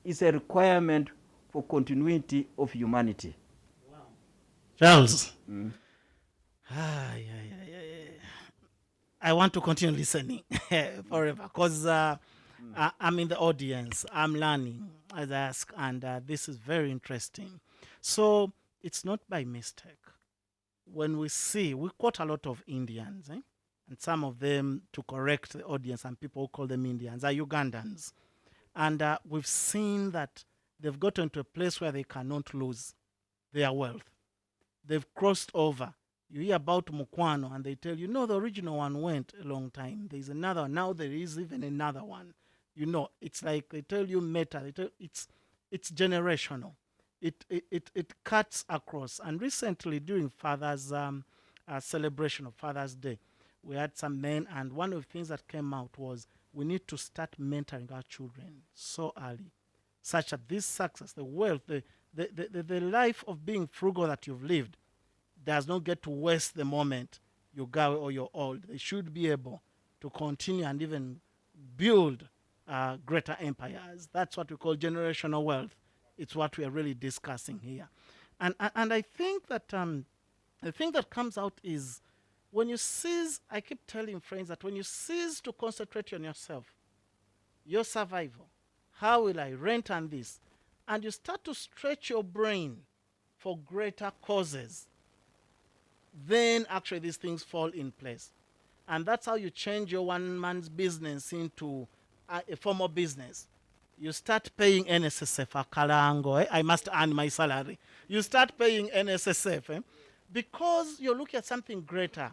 is a requirement for continuity of humanity. Wow. Charles. I want to continue listening forever because I'm in the audience. I'm learning as I ask, and this is very interesting. So it's not by mistake. When we quote a lot of Indians, and some of them, to correct the audience, and people who call them Indians, are Ugandans. And we've seen that they've gotten to a place where they cannot lose their wealth. They've crossed over. You hear about Mukwano, and they tell you, no, the original one went a long time. There's another one. Now there is even another one. You know, it's like they tell you meta. It's generational. It cuts across. And recently, during Father's celebration of Father's Day, we had some men, and one of the things that came out was we need to start mentoring our children so early, such that this success, the wealth, the life of being frugal that you've lived does not get to waste the moment you go or you're old. They should be able to continue and even build greater empires. That's what we call generational wealth. It's what we are really discussing here. And I think that the thing that comes out is when you cease, I keep telling friends that when you cease to concentrate on yourself, your survival, how will I rent on this, and you start to stretch your brain for greater causes, then actually these things fall in place. And that's how you change your one man's business into a formal business. You start paying NSSF, Kalango, I must earn my salary. You start paying NSSF because you're looking at something greater.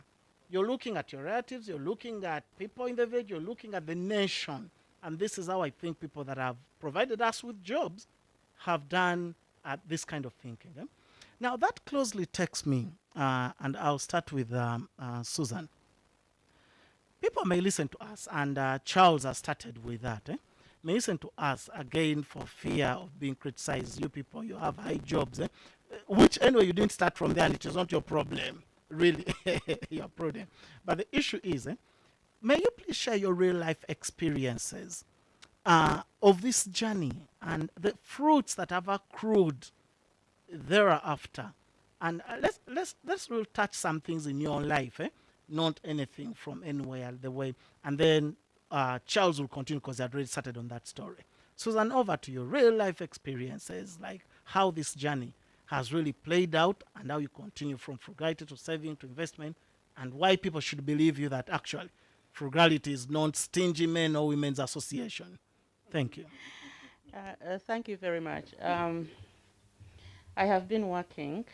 You're looking at your relatives, you're looking at people in the village, you're looking at the nation. And this is how I think people that have provided us with jobs have done this kind of thinking. Now that closely takes me, and I'll start with Susan. People may listen to us, and Charles has started with that. May listen to us again for fear of being criticized. You people, you have high jobs, which anyway, you didn't start from there, and it is not your problem, really, your problem. But the issue is, may you please share your real life experiences of this journey and the fruits that have accrued thereafter. And let's really touch some things in your life, not anything from anywhere the way. And then Charles will continue because he had already started on that story. Susan, over to your real life experiences, like how this journey has really played out and how you continue from frugality to saving to investment, and why people should believe you that actually frugality is not stingy men or women's association. Thank you. Thank you very much. I have been working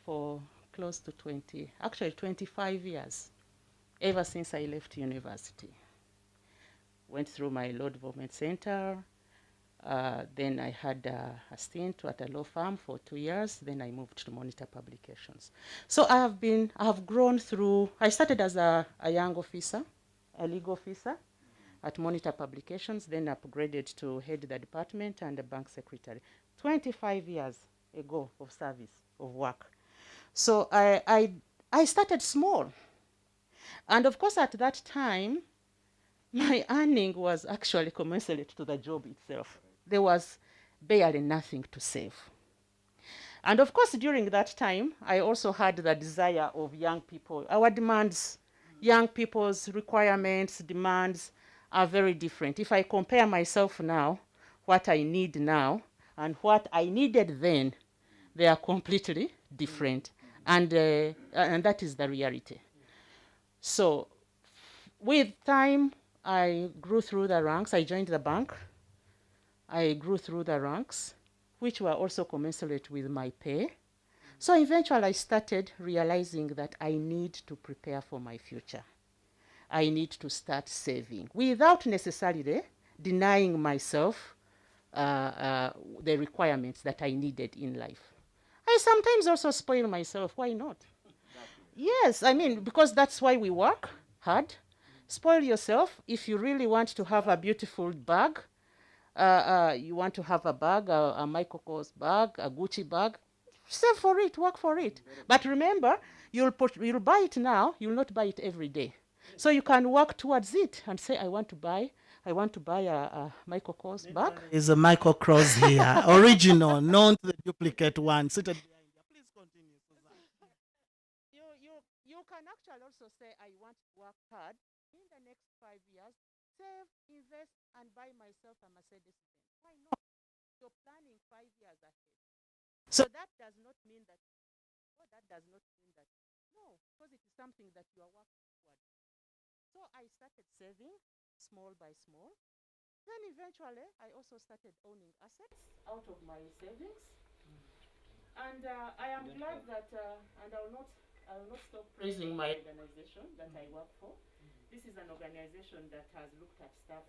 for close to 25 years, ever since I left university. Went through my law development center. Then I had a stint at a law firm for 2 years. Then I moved to Monitor Publications. So I have grown through, I started as a young officer, a legal officer at Monitor Publications, then upgraded to head the department and the bank secretary. 25 years ago of service, of work. So I started small. And of course, at that time, my earning was actually commensurate to the job itself. There was barely nothing to save. And of course, during that time, I also had the desire of young people. Our demands, young people's requirements, demands are very different. If I compare myself now, what I need now, and what I needed then, they are completely different. And that is the reality. So with time, I grew through the ranks. I joined the bank. I grew through the ranks, which were also commensurate with my pay. So eventually I started realizing that I need to prepare for my future. I need to start saving without necessarily denying myself the requirements that I needed in life. I sometimes also spoil myself. Why not? Yes, I mean, because that's why we work hard. Spoil yourself. If you really want to have a beautiful bag, you want to have a bag, a Michael Kors bag, a Gucci bag, save for it, work for it. But remember, you'll buy it now, you'll not buy it every day. So you can work towards it and say, I want to buy a Michael Kors bag. Is a Michael Kors here, original, not the duplicate one. Seated behind you. Please continue, Susan. You can actually also say, I want to work hard in the next 5 years, save, invest, and buy myself a Mercedes Benz. Why not? You're planning 5 years ahead. So that does not mean that, no, because it is something that you are working towards. So I started saving small by small. Then eventually, I also started owning assets out of my savings. And I am glad that, and I will not stop praising my organization that I work for. This is an organization that has looked at staff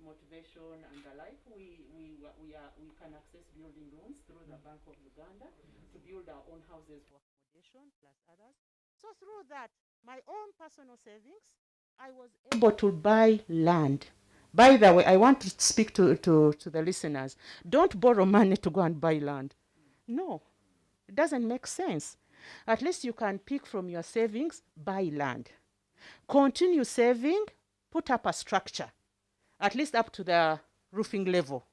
motivation and the like. We can access building loans through the Bank of Uganda to build our own houses for accommodation plus others. So through that, my own personal savings, I was able to buy land. By the way, I want to speak to the listeners. Don't borrow money to go and buy land. No, it doesn't make sense. At least you can pick from your savings, buy land. Continue saving, put up a structure. at least up to the roofing level.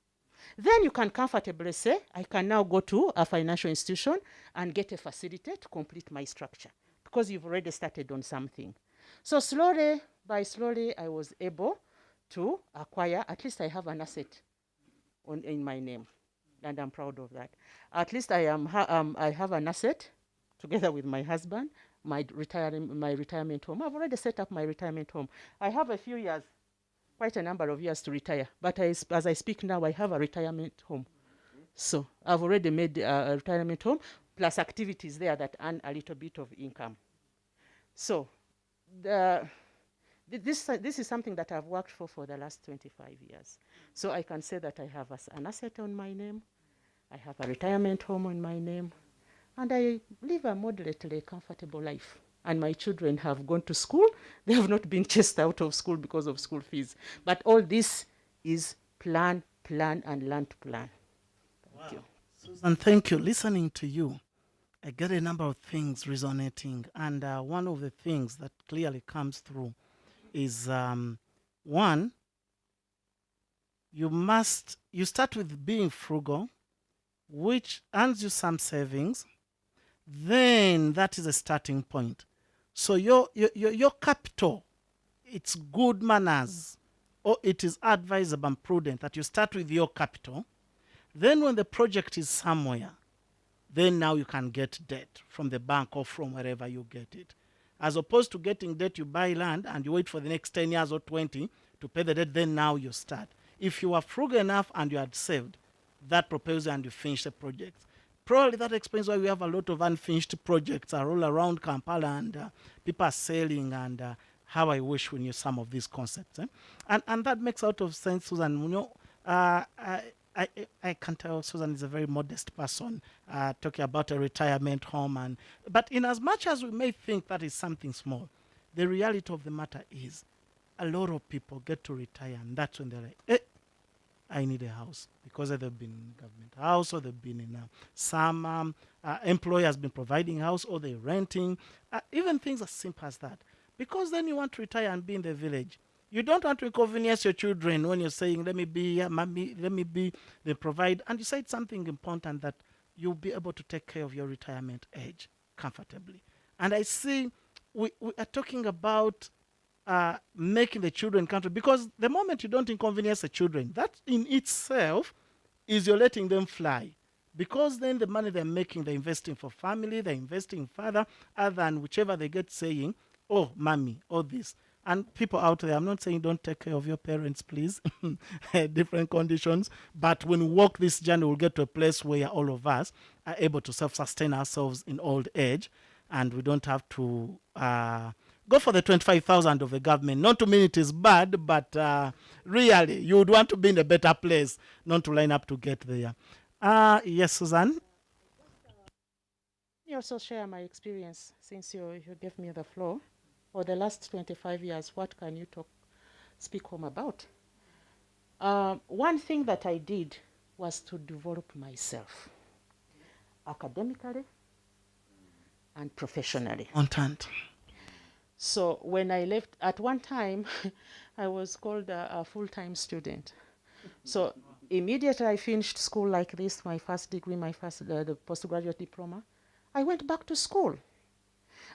Then you can comfortably say, I can now go to a financial institution and get a facility to complete my structure, because you've already started on something. So slowly, I was able to acquire, at least I have an asset in my name, and I'm proud of that. At least I have an asset together with my husband, my retirement home. I've already set up my retirement home. I have a few years, quite a number of years to retire, but as I speak now, I have a retirement home. So I've already made a retirement home, plus activities there that earn a little bit of income. So this is something that I've worked for the last 25 years. So I can say that I have an asset on my name, I have a retirement home on my name, and I live a moderately comfortable life. And my children have gone to school. They have not been chased out of school because of school fees. But all this is plan, and learn to plan. Thank you. Susan, thank you. Listening to you, I get a number of things resonating. And one of the things that clearly comes through is, one, you start with being frugal, which earns you some savings. Then that is a starting point. So your capital, it's good manners, or it is advisable and prudent that you start with your capital. Then when the project is somewhere, then now you can get debt from the bank or from wherever you get it. As opposed to getting debt, you buy land and you wait for the next 10 years or 20 to pay the debt, then now you start. If you are frugal enough and you had saved, that propels you and you finish the project. Probably that explains why we have a lot of unfinished projects all around Kampala, and people are selling, and how I wish we knew some of these concepts. And that makes a lot of sense, Susan. You know, I can tell Susan is a very modest person, talking about a retirement home. But in as much as we may think that is something small, the reality of the matter is a lot of people get to retire, and that's when they're like, I need a house, because they've been in government house, or they've been in some employer has been providing house, or they're renting, even things as simple as that. Because then you want to retire and be in the village. You don't want to inconvenience your children when you're saying, let me be, mommy, let me be, they provide. And you said something important, that you'll be able to take care of your retirement age comfortably. And I see we are talking about making the children comfortable, because the moment you don't inconvenience the children, that in itself is you're letting them fly, because then the money they're making, they're investing for family, they're investing further, other than whichever they get saying, oh, mommy, or this. And people out there, I'm not saying don't take care of your parents, please, different conditions, but when we walk this journey, we'll get to a place where all of us are able to self-sustain ourselves in old age, and we don't have to go for the 25,000 of the government. Not to mean it is bad, but really, you would want to be in a better place, not to line up to get there. Yes, Susan? Let me also share my experience, since you gave me the floor. For the last 25 years, what can you speak home about? One thing that I did was to develop myself academically and professionally. Content. So when I left, at one time, I was called a full-time student. So immediately I finished school like this, my first degree, the postgraduate diploma, I went back to school.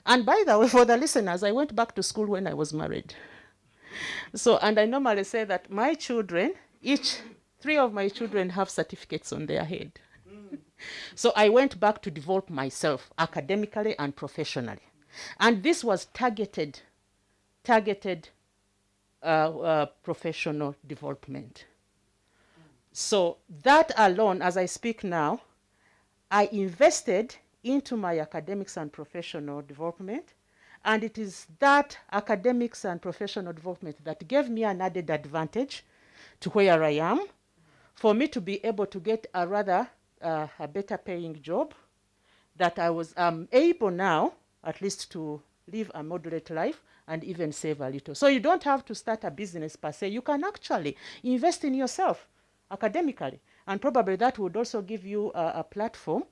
And by the way, for the listeners, I went back to school when I was married. So, and I normally say that my children, three of my children have certificates on their head. So I went back to develop myself academically and professionally. And this was targeted professional development. So that alone, as I speak now, I invested into my academics and professional development, and it is that academics and professional development that gave me an added advantage to where I am, for me to be able to get a better paying job, that I was able now at least to live a moderate life and even save a little. So you don't have to start a business per se. You can actually invest in yourself academically, and probably that would also give you a platform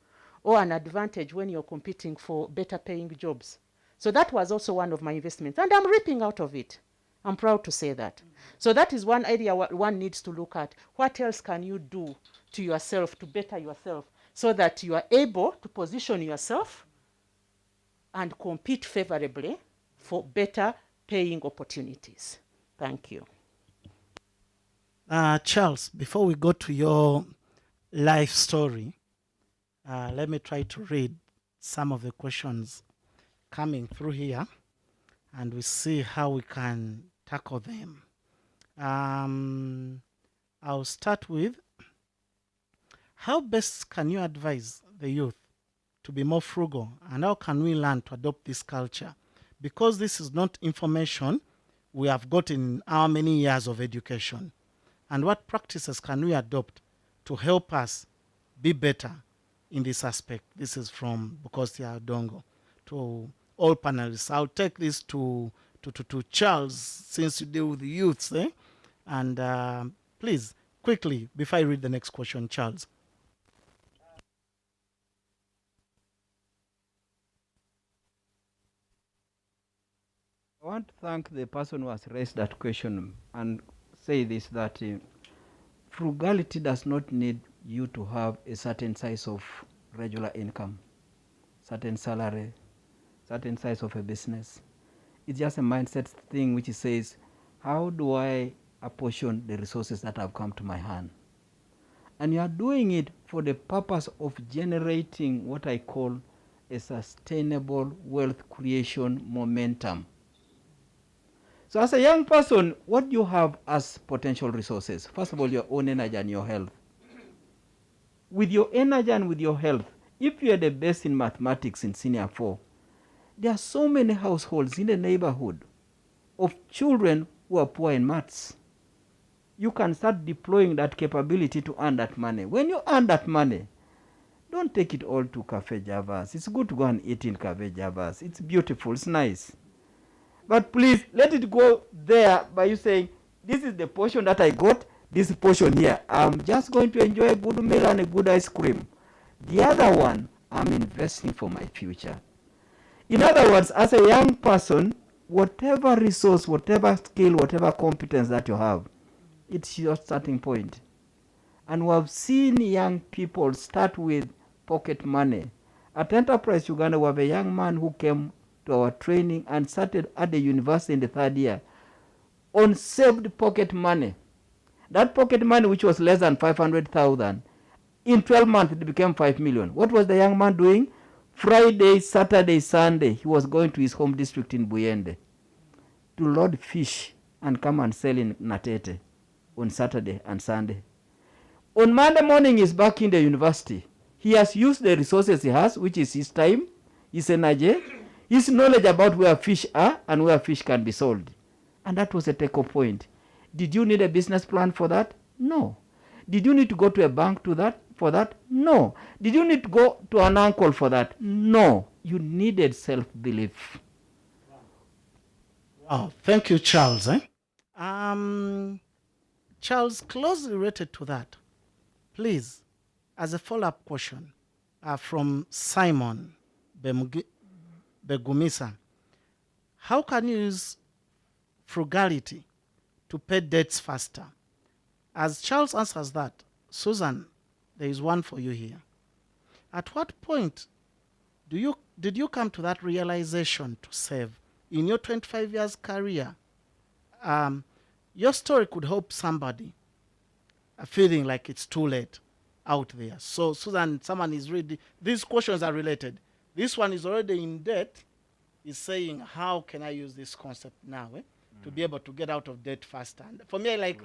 or an advantage when you're competing for better paying jobs. So that was also one of my investments, and I'm reaping out of it. I'm proud to say that. So that is one area one needs to look at. What else can you do to yourself to better yourself so that you are able to position yourself and compete favorably for better paying opportunities? Thank you. Charles, before we go to your life story, let me try to read some of the questions coming through here, and we see how we can tackle them. I'll start with, how best can you advise the youth to be more frugal, and how can we learn to adopt this culture? Because this is not information we have got in our many years of education. And what practices can we adopt to help us be better in this aspect? This is from Bukosia Dongo. To all panelists, I'll take this to Charles, since you deal with the youths. And please, quickly, before I read the next question, Charles. I want to thank the person who has raised that question and say this, that frugality does not need you to have a certain size of regular income, certain salary, certain size of a business. It's just a mindset thing which says, how do I apportion the resources that have come to my hand? And you are doing it for the purpose of generating what I call a sustainable wealth creation momentum. So as a young person, what do you have as potential resources? First of all, your own energy and your health. With your energy and with your health, if you are the best in mathematics in senior 4, there are so many households in the neighborhood of children who are poor in maths. You can start deploying that capability to earn that money. When you earn that money, don't take it all to Cafe Javas. It's good to go and eat in Cafe Javas. It's beautiful, it's nice. But please, let it go there by you saying, this is the portion that I got, this portion here. I'm just going to enjoy a good meal and a good ice cream. The other one, I'm investing for my future. In other words, as a young person, whatever resource, whatever skill, whatever competence that you have, it's your starting point. And we have seen young people start with pocket money. At Enterprise Uganda, we have a young man who came to our training and started at the university in the 3rd year on saved pocket money. That pocket money, which was less than 500,000, in 12 months it became 5 million. What was the young man doing? Friday, Saturday, Sunday, he was going to his home district in Buyende to load fish and come and sell in Natete on Saturday and Sunday. On Monday morning, he's back in the university. He has used the resources he has, which is his time, his energy, his knowledge about where fish are and where fish can be sold. And that was a take-off point. Did you need a business plan for that? No. Did you need to go to a bank for that? No. Did you need to go to an uncle for that? No. You needed self-belief. Wow, thank you, Charles. Charles, closely related to that, please, as a follow-up question from Simon Begumisa, how can you use frugality to pay debts faster? As Charles answers that, Susan, there is one for you here. At what point did you come to that realization to save? In your 25 years career, your story could help somebody feeling like it's too late out there. So, Susan, someone is reading. These questions are related. This one is already in debt. Is saying, how can I use this concept now to be able to get out of debt faster? And for me, I like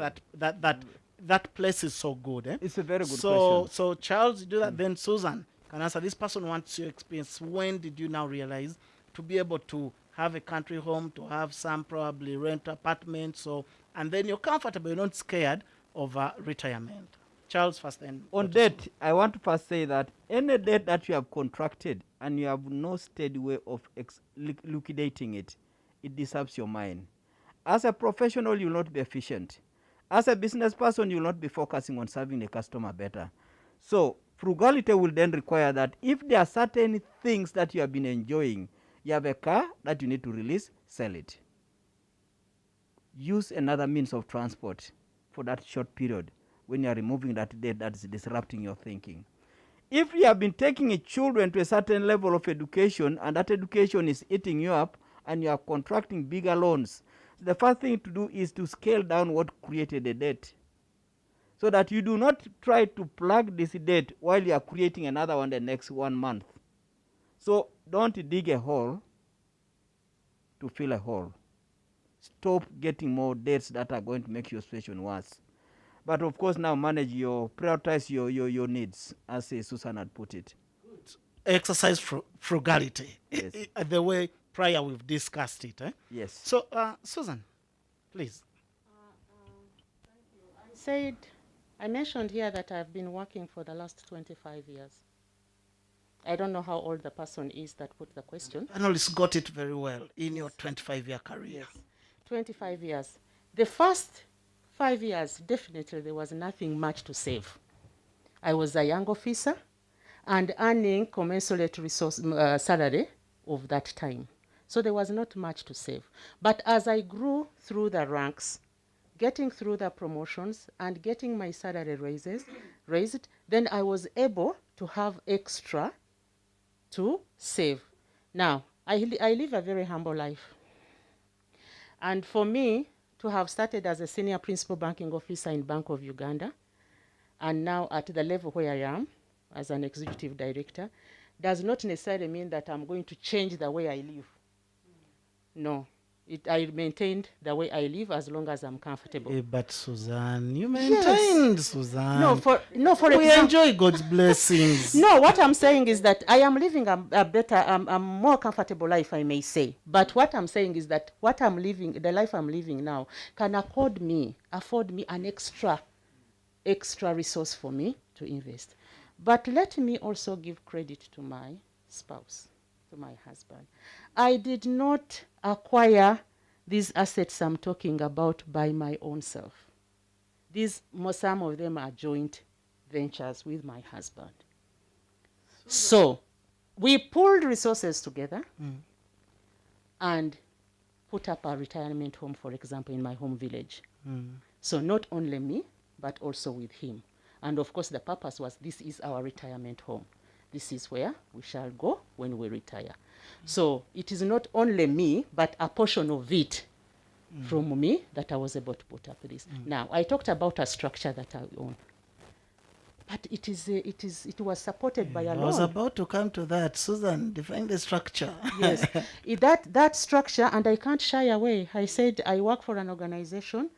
that place is so good. It's a very good question. So Charles, you do that. Then Susan can answer. This person wants your experience. When did you now realize to be able to have a country home, to have some probably rent apartments, and then you're comfortable, you're not scared of retirement? Charles first. On debt, I want to first say that any debt that you have contracted and you have no steady way of liquidating it, it disturbs your mind. As a professional, you will not be efficient. As a business person, you will not be focusing on serving the customer better. So frugality will then require that if there are certain things that you have been enjoying, you have a car that you need to release, sell it. use another means of transport for that short period when you are removing that debt that is disrupting your thinking. If you have been taking a children to a certain level of education and that education is eating you up and you are contracting bigger loans, the first thing to do is to scale down what created the debt, so that you do not try to plug this debt while you are creating another one the next 1 month. So don't dig a hole to fill a hole. Stop getting more debts that are going to make your situation worse. But of course, now prioritize your needs, as Susan had put it. Exercise frugality. Yes. The way prior we've discussed it. Yes. So, Susan, please. I mentioned here that I've been working for the last 25 years. I don't know how old the person is that put the question. Panelist got it very well in your 25-year career. Yes, 25 years. The first 5 years, definitely there was nothing much to save. I was a young officer and earning commensurate salary of that time. So there was not much to save. But as I grew through the ranks, getting through the promotions and getting my salary raised, then I was able to have extra to save. Now, I live a very humble life. And for me to have started as a senior principal banking officer in Bank of Uganda, and now at the level where I am, as an executive director, does not necessarily mean that I'm going to change the way I live. No. I maintained the way I live as long as I'm comfortable. But Suzanne, you maintained, yes. Suzanne. For we enjoy God's blessings. No, what I'm saying is that I am living a better, a more comfortable life, I may say. But what I'm saying is that what I'm living, the life I'm living now, can afford me an extra resource for me to invest. But let me also give credit to my spouse, to my husband. I did not acquire these assets I'm talking about by my own self. Some of them are joint ventures with my husband. So we pulled resources together and put up a retirement home, for example, in my home village. So not only me, but also with him. And of course, the purpose was, this is our retirement home. This is where we shall go when we retire. So it is not only me, but a portion of it from me that I was able to put up this. Now, I talked about a structure that I own. But it was supported by a loan. I was about to come to that. Susan, define the structure. Yes, that structure, and I can't shy away. I said I work for an organization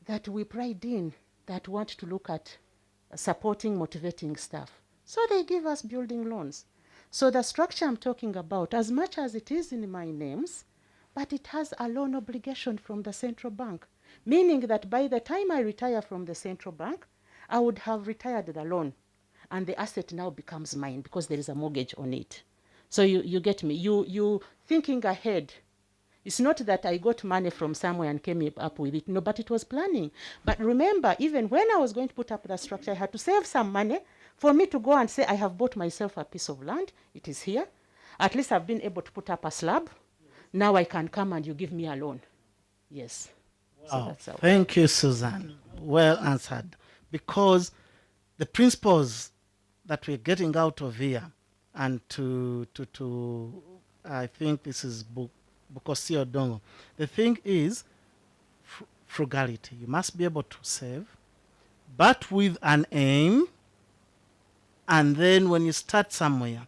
that we pride in, that want to look at supporting, motivating staff. So they give us building loans. So the structure I'm talking about, as much as it is in my names, but it has a loan obligation from the central bank, meaning that by the time I retire from the central bank, I would have retired the loan, and the asset now becomes mine because there is a mortgage on it. So you get me. You thinking ahead. It's not that I got money from somewhere and came up with it. No, but it was planning. But remember, even when I was going to put up the structure, I had to save some money for me to go and say, I have bought myself a piece of land. It is here. At least I've been able to put up a slab. Now I can come and you give me a loan. Yes. Wow. So thank you, Susan. Well answered. Because the principles that we're getting out of here, and to I think this is Bukosi Odongo. The thing is frugality. You must be able to save, but with an aim. And then when you start somewhere,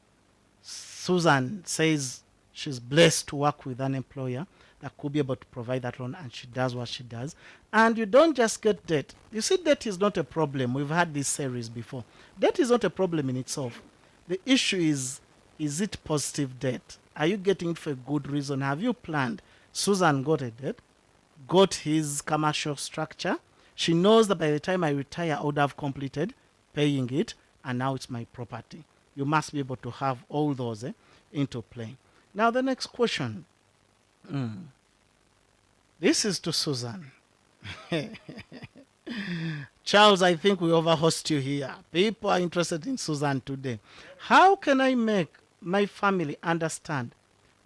Susan says she's blessed to work with an employer that could be able to provide that loan, and she does what she does. And you don't just get debt. You see, debt is not a problem. We've had this series before. Debt is not a problem in itself. The issue is it positive debt? Are you getting it for a good reason? Have you planned? Susan got a debt, got his commercial structure. She knows that by the time I retire, I would have completed paying it, and now it's my property. You must be able to have all those into play. Now the next question. This is to Susan. Charles, I think we overhost you here. People are interested in Susan today. How can I make my family understand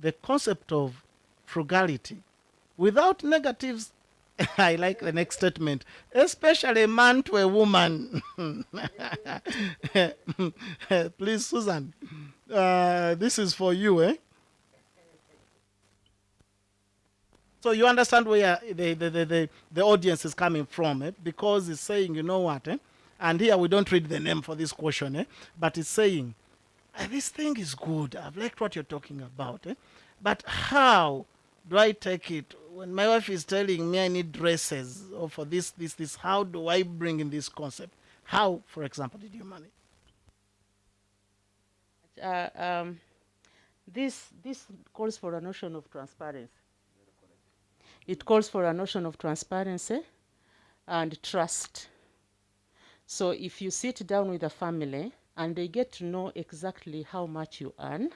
the concept of frugality without negatives I like the next statement, especially a man to a woman. Please, Susan, this is for you, eh? So you understand where the audience is coming from, eh? Because it's saying, you know what, eh? And here we don't read the name for this question, eh? But it's saying, this thing is good. I've liked what you're talking about, eh? But how do I take it when my wife is telling me I need dresses or for this? How do I bring in this concept? How, for example, did you manage? This calls for a notion of transparency. It calls for a notion of transparency and trust. So if you sit down with a family and they get to know exactly how much you earn,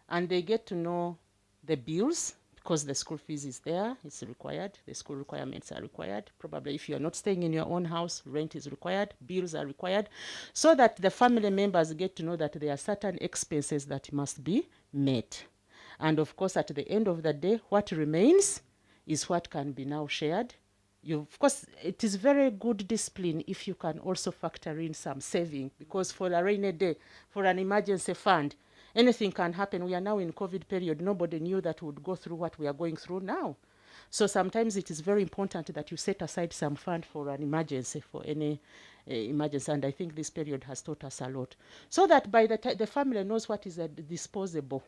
and they get to know the bills, because the school fees is there, it's required, the school requirements are required. Probably if you're not staying in your own house, rent is required, bills are required, so that the family members get to know that there are certain expenses that must be met. And of course, at the end of the day, what remains is what can be now shared. Of course, it is very good discipline if you can also factor in some saving, because for a rainy day, for an emergency fund, anything can happen. We are now in COVID period. Nobody knew that we would go through what we are going through now. So sometimes it is very important that you set aside some fund for an emergency, for any emergency. And I think this period has taught us a lot. So that by the time the family knows what is a disposable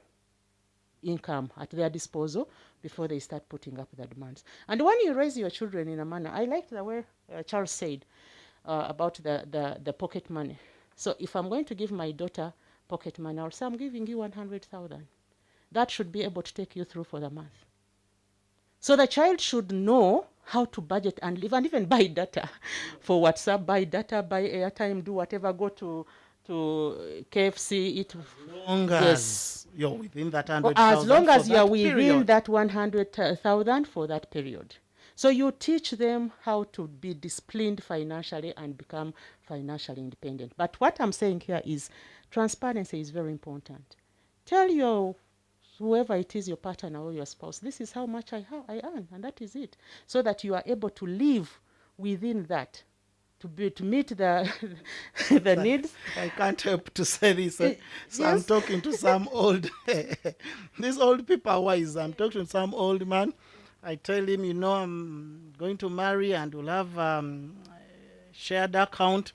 income at their disposal before they start putting up the demands. And when you raise your children in a manner, I like the way Charles said about the pocket money. So if I'm going to give my daughter pocket money, I'll say I'm giving you 100,000. That should be able to take you through for the month. So the child should know how to budget and live, and even buy data for WhatsApp, buy data, buy airtime, do whatever, go to KFC, eat. As long as you're within that 100,000. As long as you're within period. that 100,000 for that period. So you teach them how to be disciplined financially and become financially independent. But what I'm saying here is transparency is very important. Tell your whoever it is, your partner or your spouse, this is how much I earn, and that is it. So that you are able to live within that, to meet the the needs. I can't help to say this. So Yes. I'm talking to some old, these old people are wise. I'm talking to some old man. I tell him, you know, I'm going to marry and we'll have a shared account.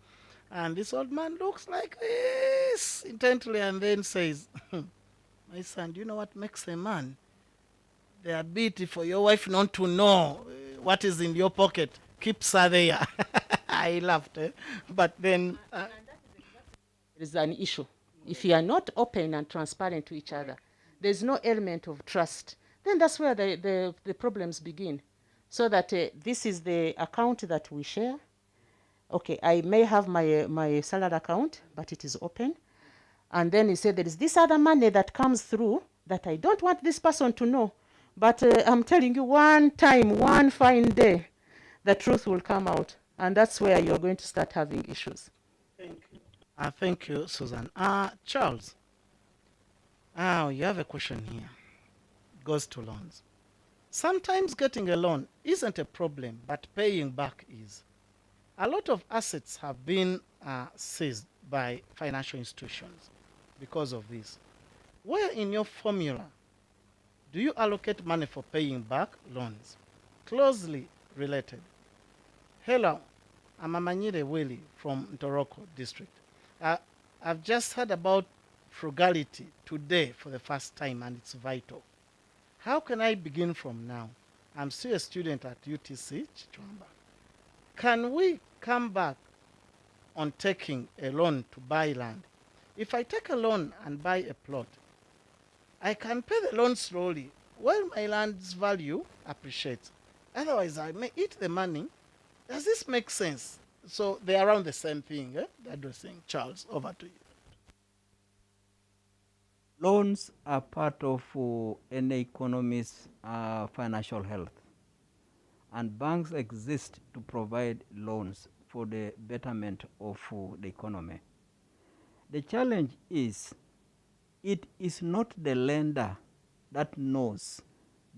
And this old man looks like this intently and then says, my son, do you know what makes a man? The ability for your wife not to know what is in your pocket keeps her there. I laughed, but then There is an issue. If you are not open and transparent to each other, there's no element of trust. Then that's where the problems begin. So that this is the account that we share. Okay, I may have my salary account, but it is open. And then he said there is this other money that comes through that I don't want this person to know. But I'm telling you, one time, one fine day, the truth will come out. And that's where you're going to start having issues. thank you. Thank you, Susan. Charles, you have a question here. It goes to loans. Sometimes getting a loan isn't a problem, but paying back is. A lot of assets have been seized by financial institutions because of this. Where in your formula do you allocate money for paying back loans? Closely related. Hello, I'm Amanyire Willie from Ntoroko district. I've just heard about frugality today for the first time, and it's vital. How can I begin from now? I'm still a student at UTC Chichwamba. Can we come back on taking a loan to buy land? If I take a loan and buy a plot, I can pay the loan slowly while my land's value appreciates. Otherwise, I may eat the money. Does this make sense? So they're around the same thing, addressing. Charles, over to you. Loans are part of any economy's financial health, and banks exist to provide loans for the betterment of the economy. The challenge is, it is not the lender that knows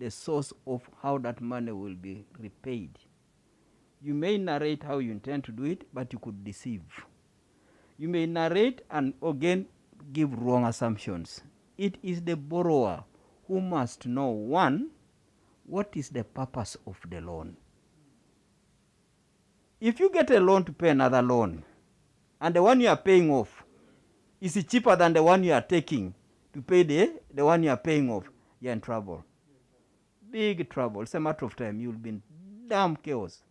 the source of how that money will be repaid. You may narrate how you intend to do it, but you could deceive. You may narrate and again give wrong assumptions. It is the borrower who must know, one, what is the purpose of the loan? If you get a loan to pay another loan, and the one you are paying off is cheaper than the one you are taking to pay the one you are paying off, you're in trouble. Big trouble. It's a matter of time. You'll be in damn chaos.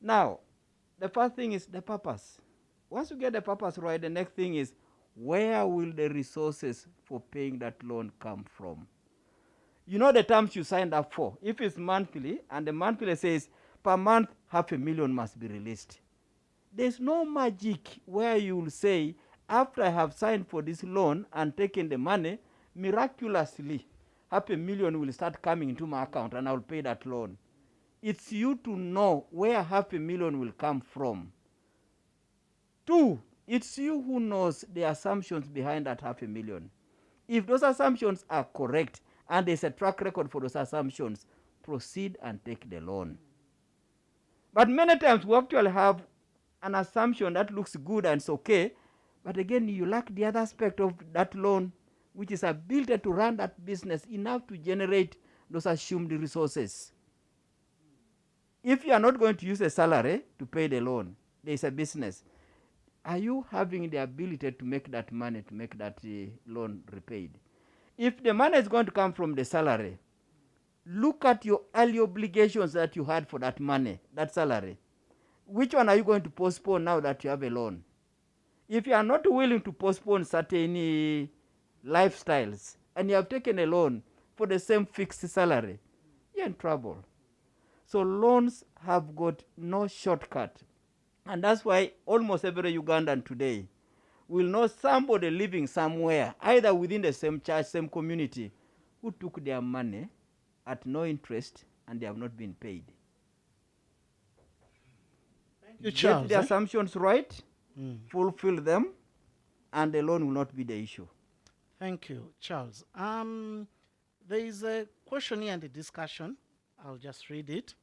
Now, the first thing is the purpose. Once you get the purpose right, the next thing is, where will the resources for paying that loan come from? You know the terms you signed up for. If it's monthly, and the monthly says per month $500,000 must be released. There's no magic where you will say, after I have signed for this loan and taken the money, miraculously $500,000 will start coming into my account and I will pay that loan. It's you to know where $500,000 will come from. Two, it's you who knows the assumptions behind that $500,000. If those assumptions are correct and there's a track record for those assumptions, proceed and take the loan. But many times we actually have an assumption that looks good and it's okay, but again you lack the other aspect of that loan, which is ability to run that business enough to generate those assumed resources. If you are not going to use a salary to pay the loan, there is a business. Are you having the ability to make that money, to make that loan repaid? If the money is going to come from the salary, look at your early obligations that you had for that money, that salary. Which one are you going to postpone now that you have a loan? If you are not willing to postpone certain lifestyles and you have taken a loan for the same fixed salary, you're in trouble. So loans have got no shortcut. And that's why almost every Ugandan today will know somebody living somewhere, either within the same church, same community, who took their money at no interest and they have not been paid. Thank you, Charles. Get the assumptions right, fulfill them, and the loan will not be the issue. Thank you, Charles. There is a question here in the discussion. I'll just read it.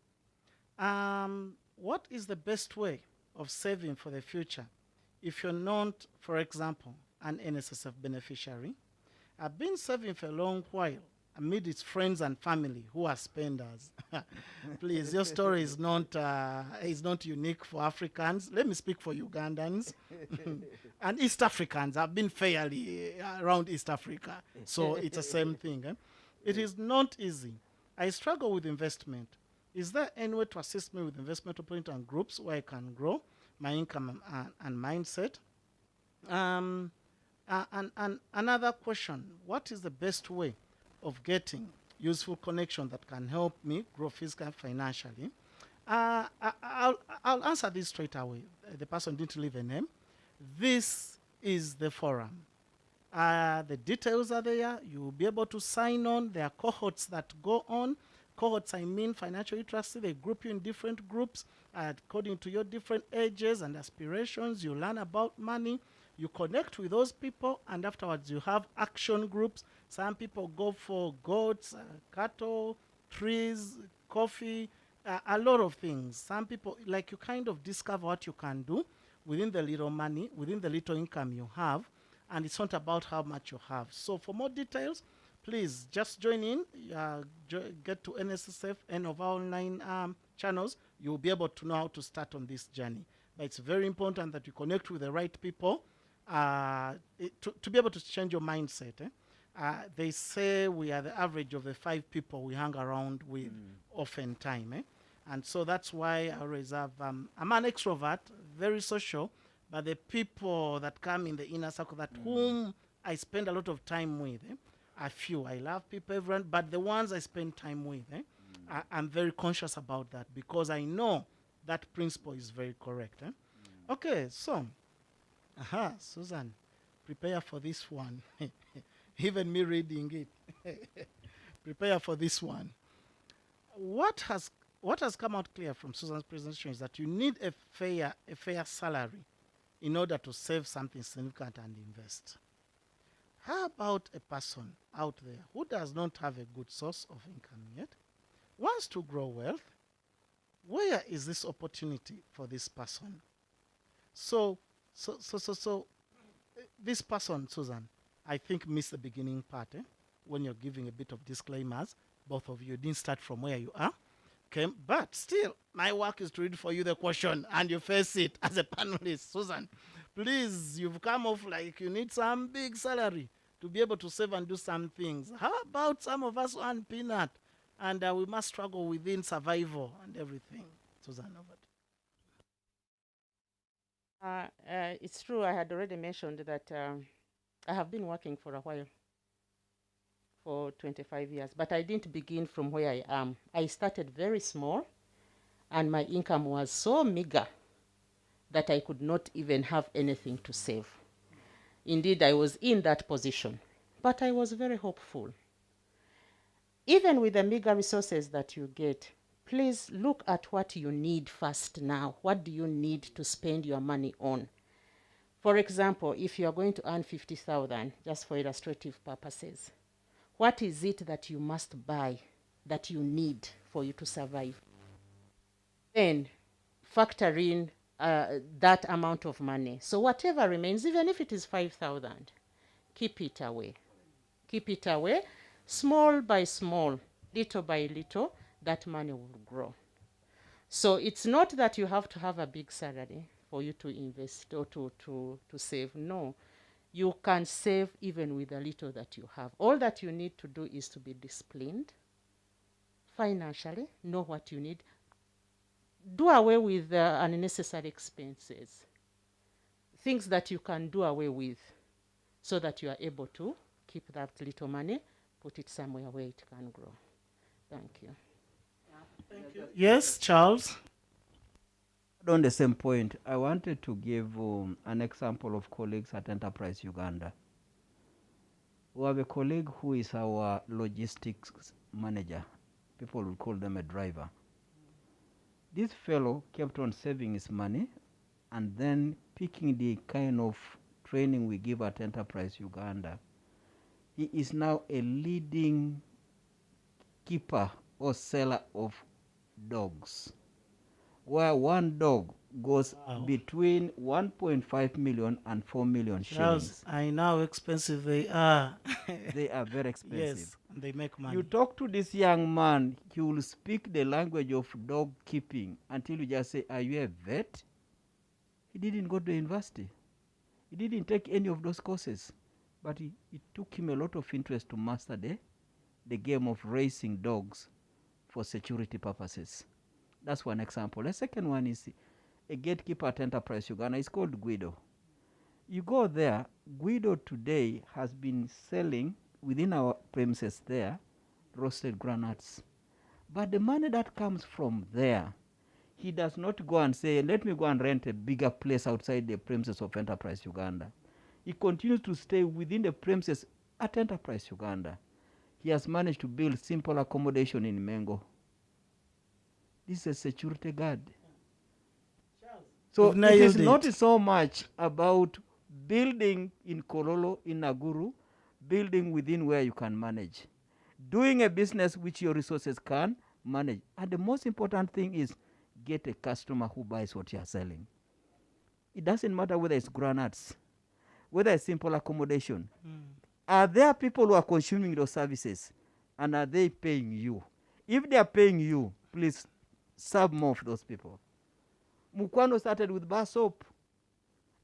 What is the best way of saving for the future if you're not, for example, an NSSF beneficiary? I've been saving for a long while amid its friends and family who are spenders. Please, your story is not unique for Africans. Let me speak for Ugandans and East Africans. I've been fairly around East Africa, so it's the same thing. It is not easy. I struggle with investment. Is there any way to assist me with investment opportunity and groups where I can grow my income and mindset? And another question, what is the best way of getting useful connection that can help me grow physically and financially? I'll answer this straight away. The person didn't leave a name. This is the forum. The details are there. You'll be able to sign on. There are cohorts that go on. Cohorts, I mean financial literacy. They group you in different groups according to your different ages and aspirations. You learn about money. You connect with those people, and afterwards you have action groups. Some people go for goats, cattle, trees, coffee, a lot of things. Some people, like, you kind of discover what you can do within the little money, within the little income you have, and it's not about how much you have. So for more details, please just join in, get to NSSF, any of our online channels. You'll be able to know how to start on this journey. But it's very important that you connect with the right people to be able to change your mindset. They say we are the average of the 5 people we hang around with often time. And so that's why I always have, I'm an extrovert, very social, but the people that come in the inner circle, that whom I spend a lot of time with, are few. I love people, everyone, but the ones I spend time with, I'm very conscious about that because I know that principle is very correct. Okay, so, Susan, prepare for this one. Even me reading it. Prepare for this one. What has come out clear from Susan's presentation is that you need a fair salary in order to save something significant and invest. how about a person out there who does not have a good source of income yet, wants to grow wealth? Where is this opportunity for this person? So, this person, Susan, I think missed the beginning part, when you're giving a bit of disclaimers. Both of you didn't start from where you are. Okay, but still, my work is to read for you the question and you face it as a panelist. Susan, please, you've come off like you need some big salary to be able to save and do some things. How about some of us earn peanut and we must struggle within survival and everything? Susan, over to you. It's true, I had already mentioned that I have been working for a while, for 25 years, but I didn't begin from where I am. I started very small, and my income was so meager that I could not even have anything to save. Indeed, I was in that position, but I was very hopeful. Even with the meager resources that you get, please look at what you need first now. What do you need to spend your money on? For example, if you are going to earn 50,000, just for illustrative purposes, what is it that you must buy, that you need for you to survive? Then factor in that amount of money. So whatever remains, even if it is 5,000, keep it away. Keep it away, small by small, little by little, that money will grow. So it's not that you have to have a big salary for you to invest or to save. No. You can save even with the little that you have. All that you need to do is to be disciplined financially, know what you need, do away with unnecessary expenses, things that you can do away with so that you are able to keep that little money, put it somewhere where it can grow. Thank you. Thank you. Yes, Charles? On the same point, I wanted to give an example of colleagues at Enterprise Uganda. We have a colleague who is our logistics manager. People will call them a driver. This fellow kept on saving his money and then picking the kind of training we give at Enterprise Uganda. He is now a leading keeper or seller of dogs, where one dog goes between 1.5 million and 4 million shillings. I know how expensive they are. They are very expensive. Yes, they make money. You talk to this young man, he will speak the language of dog keeping until you just say, are you a vet? He didn't go to university. He didn't take any of those courses. But it took him a lot of interest to master the game of racing dogs for security purposes. That's one example. The second one is a gatekeeper at Enterprise Uganda. It's called Guido. You go there, Guido today has been selling within our premises there roasted granuts. But the money that comes from there, he does not go and say, let me go and rent a bigger place outside the premises of Enterprise Uganda. He continues to stay within the premises at Enterprise Uganda. He has managed to build simple accommodation in Mengo. This is a security guard. So it is not so much about building in Kololo, in Naguru, building within where you can manage. Doing a business which your resources can manage. And the most important thing is get a customer who buys what you are selling. It doesn't matter whether it's granuts, whether it's simple accommodation. Are there people who are consuming those services? And are they paying you? If they are paying you, please serve more of those people. Mukwano started with bar soap.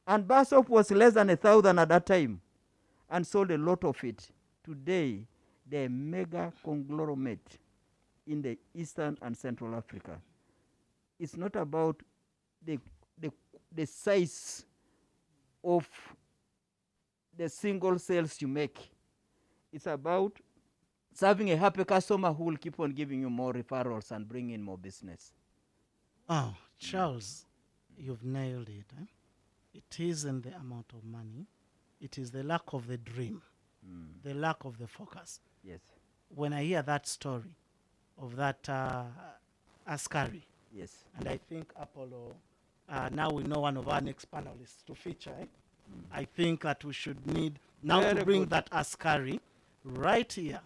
And bar soap was less than 1,000 at that time and sold a lot of it. Today, they're a mega conglomerate in the Eastern and Central Africa. It's not about the size of the single sales you make. It's about serving a happy customer who will keep on giving you more referrals and bring in more business. Oh, Charles, you've nailed it. It isn't the amount of money. It is the lack of the dream, the lack of the focus. Yes. When I hear that story of that Askari, yes, and I think Apollo, now we know one of our next panelists to feature. I think that we should need Now to Very bring good. that askari right here,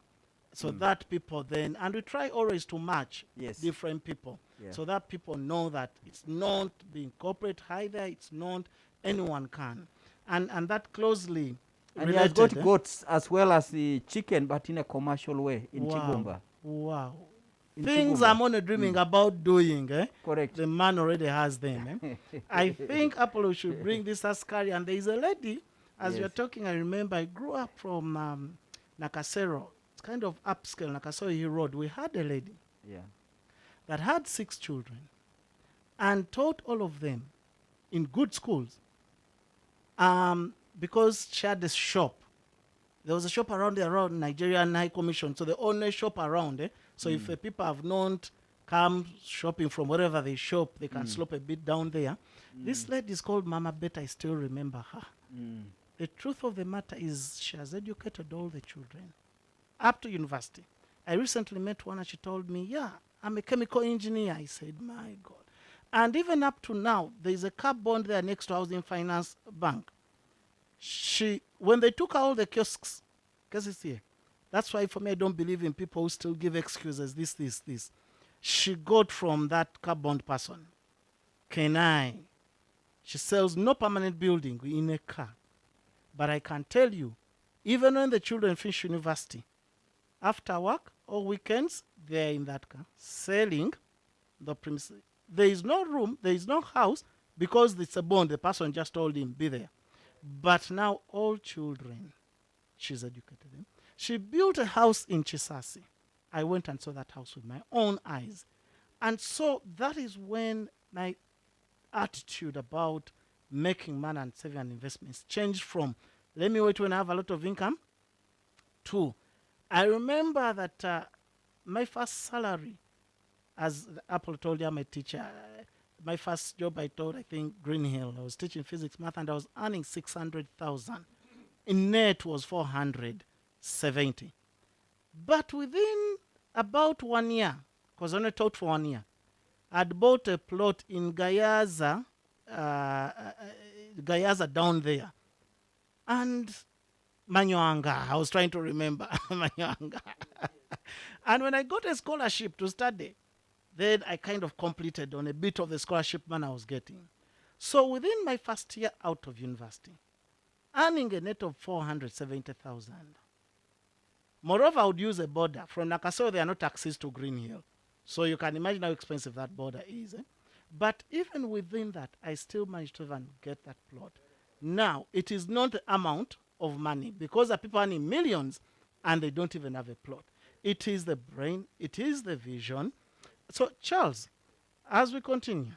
so that people then, and we try always to match Yes. different people, Yeah. so that people know that it's not being corporate either, it's not anyone can. And that closely And he has got related. goats as well as the chicken, but in a commercial way in Wow. Chigumba. Wow. In Things Chigumba. I'm only dreaming about doing, Correct. the man already has them. I think Apollo should bring this askari. And there is a lady, as you're Yes. talking, I remember I grew up from Nakasero. It's kind of upscale, Nakasero Road. We had a lady Yeah. that had 6 children and taught all of them in good schools, because she had a shop. There was a shop around there, around Nigerian High Commission, so they own a shop around. So if people have not come shopping from wherever they shop, they can slop a bit down there. This lady is called Mama Bet. I still remember her. The truth of the matter is she has educated all the children up to university. I recently met one and she told me, yeah, I'm a chemical engineer. I said, my God. And even up to now, there is a car bond there next to Housing Finance Bank. When they took out all the kiosks, because it's here, that's why for me I don't believe in people who still give excuses, this. She got from that car bond person, can I? She sells no permanent building in a car. But I can tell you, even when the children finish university, after work or weekends, they're in that car selling the premises. There is no room, there is no house, because it's a bond. The person just told him, be there. But now all children, she's educated them. She built a house in Chisasi. I went and saw that house with my own eyes. And so that is when my attitude about making money and saving and investments changed from, let me wait when I have a lot of income, to, I remember that my first salary, as Apple told you, I'm a teacher. My first job I taught, I think, Green Hill. I was teaching physics, math, and I was earning 600,000. In net was 470. But within about 1 year, because I only taught for 1 year, I'd bought a plot in Gayaza, Gayaza down there. And Manyoanga, I was trying to remember Manyoanga. And when I got a scholarship to study, then I kind of completed on a bit of the scholarship money I was getting. So within my first year out of university, earning a net of 470,000. Moreover, I would use a border. From Nakasero, there are no taxis to Green Hill. So you can imagine how expensive that border is. But even within that, I still managed to even get that plot. Now, it is not the amount of money, because the people earning millions and they don't even have a plot. It is the brain, it is the vision. So, Charles, as we continue,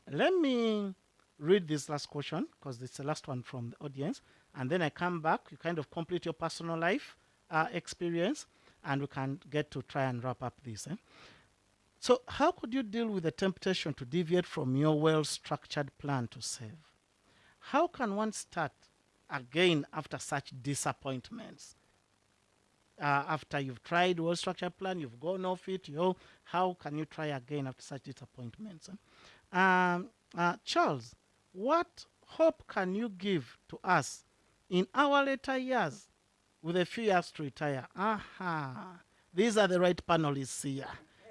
let me read this last question, because it's the last one from the audience, and then I come back. You kind of complete your personal life experience, and we can get to try and wrap up this. So, how could you deal with the temptation to deviate from your well-structured plan to save? How can one start again after such disappointments? After you've tried well-structured plan, you've gone off it, how can you try again after such disappointments? Charles, what hope can you give to us in our later years with a few years to retire? These are the right panelists here.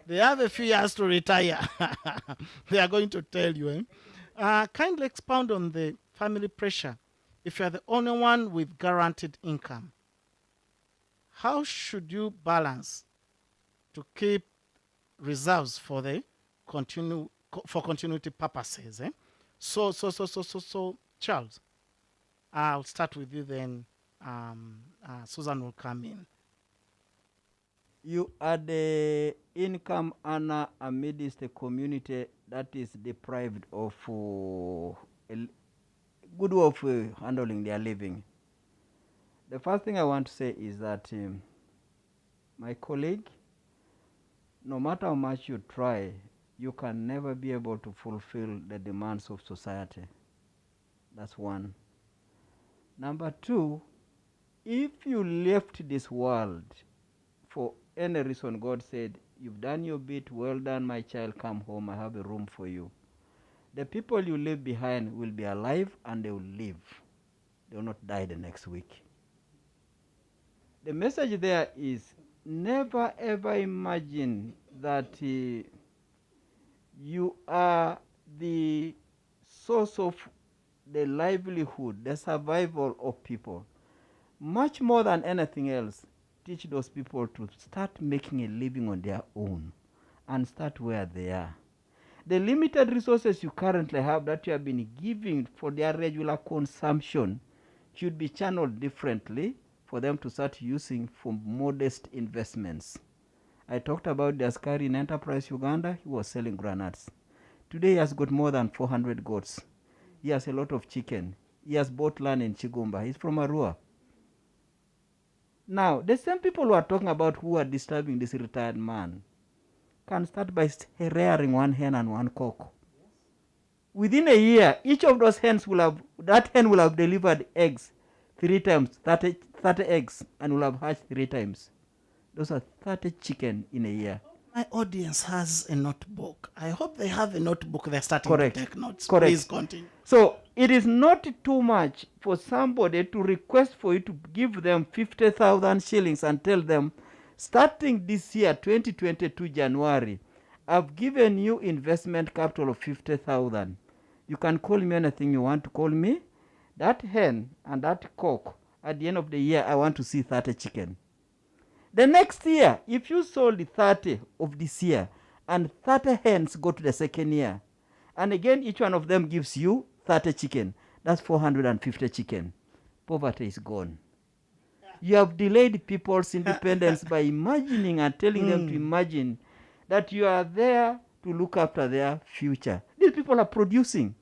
They have a few years to retire. They are going to tell you. Kindly expound on the family pressure. If you are the only one with guaranteed income, how should you balance to keep reserves for the continuity purposes? So, Charles, I'll start with you, then Susan will come in. You are the income earner amidst a community that is deprived of a good way of handling their living. The first thing I want to say is that my colleague, no matter how much you try, you can never be able to fulfill the demands of society. That's one. Number two, if you left this world for any reason, God said, you've done your bit, well done, my child, come home, I have a room for you. The people you leave behind will be alive and they will live. They will not die the next week. The message there is never ever imagine that you are the source of the livelihood, the survival of people. Much more than anything else, teach those people to start making a living on their own and start where they are. The limited resources you currently have that you have been giving for their regular consumption should be channeled differently for them to start using for modest investments. I talked about the Askari in Enterprise Uganda. He was selling granates. Today he has got more than 400 goats. He has a lot of chicken. He has bought land in Chigumba. He's from Arua. Now, the same people who are talking about who are disturbing this retired man can start by rearing one hen and one cock. Within a year, each of those hens that hen will have delivered eggs 3 times, 30 eggs, and will have hatched 3 times. Those are 30 chicken in a year. My audience has a notebook. I hope they have a notebook. They're starting Correct. to take notes. Correct. Please continue. So it is not too much for somebody to request for you to give them 50,000 shillings and tell them, starting this year, 2022 January, I've given you investment capital of 50,000. You can call me anything you want to call me. That hen and that cock, at the end of the year, I want to see 30 chicken. The next year, if you sold 30 of this year and 30 hens go to the second year, and again each one of them gives you 30 chicken, that's 450 chicken. Poverty is gone. You have delayed people's independence by imagining and telling them to imagine that you are there to look after their future. These people are producing.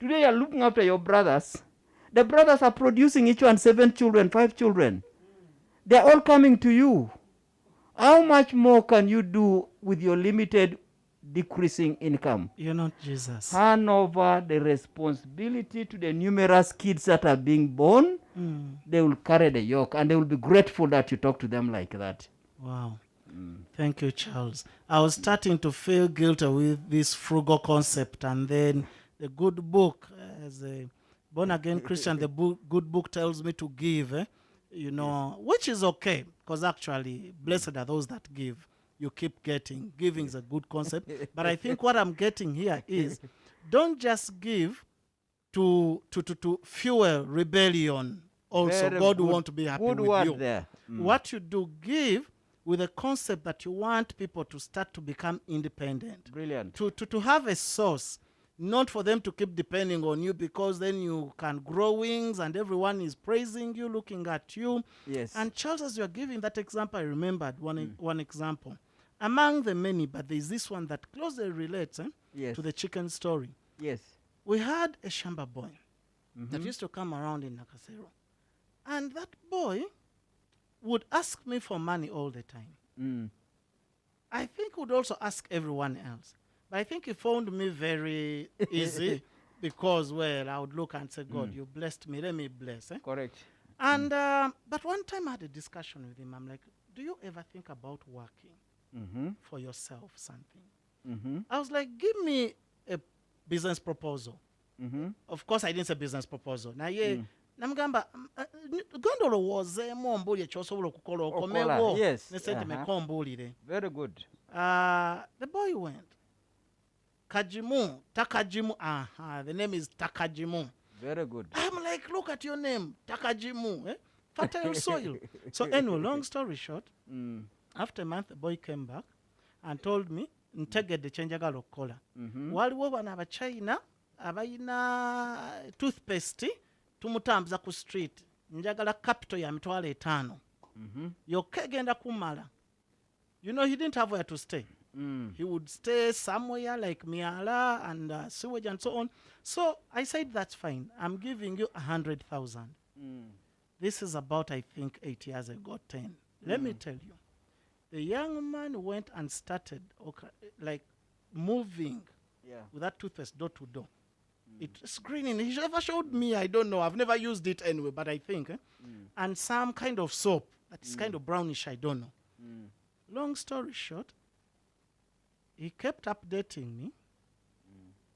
Today you are looking after your brothers. The brothers are producing each one 7 children, 5 children. They are all coming to you. How much more can you do with your limited decreasing income? You're not Jesus. Hand over the responsibility to the numerous kids that are being born. They will carry the yoke and they will be grateful that you talk to them like that. Wow. Thank you, Charles. I was starting to feel guilty with this frugal concept, and then the good book, as a born-again Christian, the good book tells me to give, which is okay, because actually, blessed are those that give. You keep getting. Giving is a good concept. But I think what I'm getting here is, don't just give to fuel rebellion. Also, Very God will good- want to be happy good with word you. there. What you do, give with a concept that you want people to start to become independent. Brilliant. To have a source, not for them to keep depending on you, because then you can grow wings and everyone is praising you, looking at you. Yes. And Charles, as you are giving that example, I remembered one example. Among the many, but there's this one that closely relates Yes. to the chicken story. Yes. We had a shamba boy that used to come around in Nakasero. And that boy would ask me for money all the time. I think would also ask everyone else. But I think he found me very easy because, well, I would look and say, God, you blessed me, let me bless. Correct. And but one time I had a discussion with him. I'm like, do you ever think about working for yourself something? I was like, give me a business proposal. Of course, I didn't say business proposal. Now, namugamba genda olowoozeemu ombuulire ky'osobola okukola okomewo yes. ne sente meka ombuulire. Very good. The boy went Kajimu, Takajimu. The name is Takajimu. Very good. I'm like, look at your name, Takajimu. Fertile soil. So anyway, long story short, after a month, the boy came back and told me, ntegedde kye njagala okukola. Waliwo bano abachina abayina toothpaste tumutambuza ku street, njagala capital ya mitwalo 5 yokka egenda kumala. He didn't have where to stay. He would stay somewhere like Miala and sewage and so on. So I said, that's fine. I'm giving you 100,000. This is about, I think, 8 years ago, 10. Let me tell you. The young man went and started moving with that toothpaste door to door. It's screening. He never showed me. I don't know. I've never used it anyway, but I think. And some kind of soap that is kind of brownish. I don't know. Long story short, he kept updating me.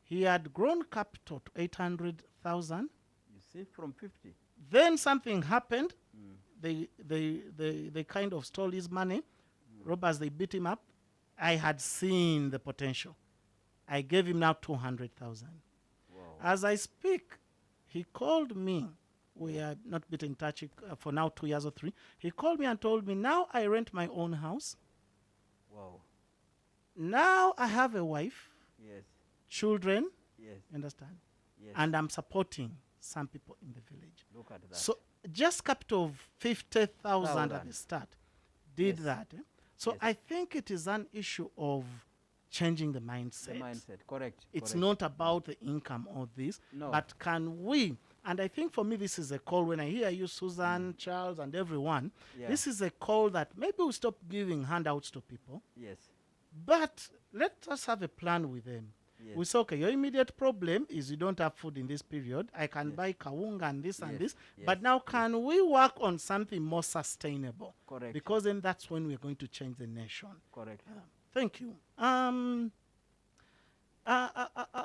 He had grown capital to 800,000. You see, from 50. Then something happened. they kind of stole his money. Robbers, they beat him up. I had seen the potential. I gave him now 200,000. Wow. As I speak, he called me. We are not been in touch for now 2 years or 3. He called me and told me, now I rent my own house. Wow. Now I have a wife, Yes. children, Yes. understand? Yes. And I'm supporting some people in the village. Look at that. So just capital of 50,000 at Thousand. the start did Yes. that. So Yes. I think it is an issue of changing the The mindset. mindset. Correct. It's correct. not about the income or this, No. but can we? And I think for me, this is a call. When I hear you, Susan, Charles, and everyone, Yeah. this is a call that maybe we stop giving handouts to people, Yes. but let us have a plan with them. Yes. We say, okay, your immediate problem is you don't have food in this period. I can Yes. buy kawunga and this and Yes, this. yes, But now can we work on something more sustainable? Correct. Because then that's when we're going to change the nation. Correct. Thank you. I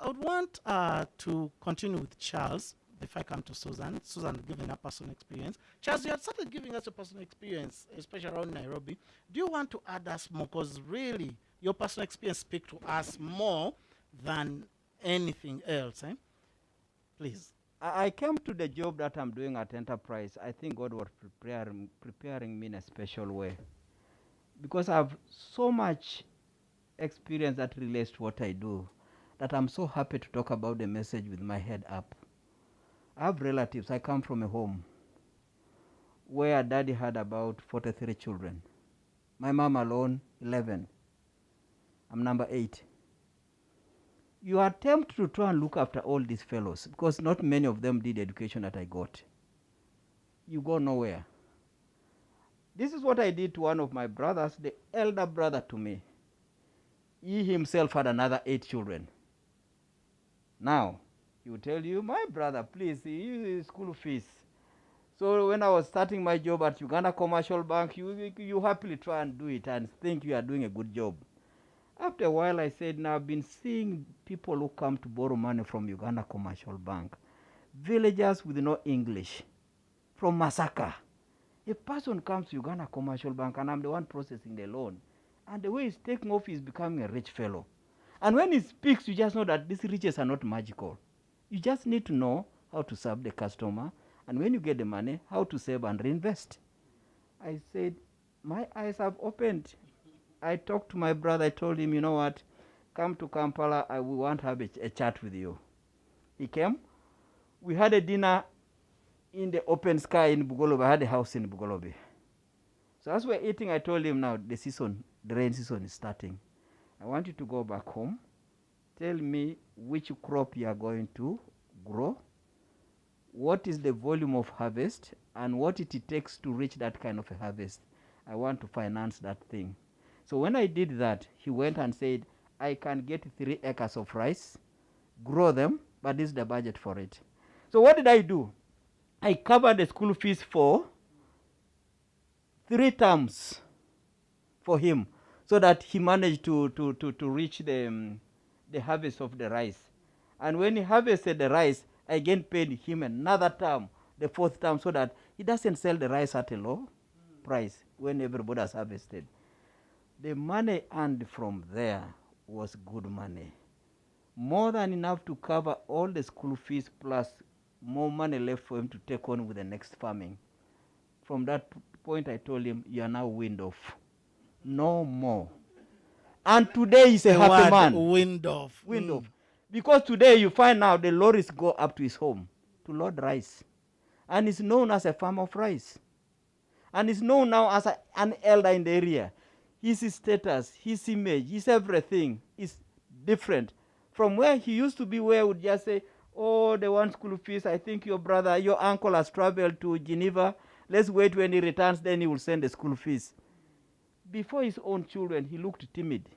would want to continue with Charles before I come to Susan. Susan giving her personal experience. Charles, you had started giving us a personal experience, especially around Nairobi. Do you want to add us more? Because really, your personal experience speaks to us more than anything else. Please. I came to the job that I'm doing at Enterprise. I think God was preparing me in a special way, because I have so much experience that relates to what I do, that I'm so happy to talk about the message with my head up. I have relatives. I come from a home where daddy had about 43 children. My mom alone, 11. I'm number 8. You attempt to try and look after all these fellows, because not many of them did education that I got. You go nowhere. This is what I did to one of my brothers, the elder brother to me. He himself had another 8 children. Now, he will tell you, my brother, please, you school fees. So when I was starting my job at Uganda Commercial Bank, you happily try and do it and think you are doing a good job. After a while, I said, now I've been seeing people who come to borrow money from Uganda Commercial Bank, villagers with no English, from Masaka. A person comes to Uganda Commercial Bank, and I'm the one processing the loan. And the way he's taking off, he's becoming a rich fellow. And when he speaks, you just know that these riches are not magical. You just need to know how to serve the customer, and when you get the money, how to save and reinvest. I said, my eyes have opened. I talked to my brother. I told him, you know what, come to Kampala. We want to have a chat with you. He came. We had a dinner in the open sky in Bugolobi. I had a house in Bugolobi. So as we're eating, I told him, now the rain season is starting. I want you to go back home. Tell me which crop you are going to grow, what is the volume of harvest, and what it takes to reach that kind of a harvest. I want to finance that thing. So when I did that, he went and said, I can get 3 acres of rice, grow them, but this is the budget for it. So what did I do? I covered the school fees for 3 terms for him, so that he managed to reach the harvest of the rice. And when he harvested the rice, I again paid him another term, the 4th term, so that he doesn't sell the rice at a low price when everybody has harvested. The money earned from there was good money. More than enough to cover all the school fees, plus more money left for him to take on with the next farming. From that point, I told him, you are now wind off. No more. And today he's a happy man. Wind off. Wind off. Because today you find now the lorries go up to his home to load rice. And he's known as a farmer of rice. And he's known now as an elder in the area. His status, his image, his everything is different from where he used to be, where would just say, oh, the one school fees, I think your uncle has traveled to Geneva. Let's wait when he returns, then he will send the school fees. Before his own children, he looked timid.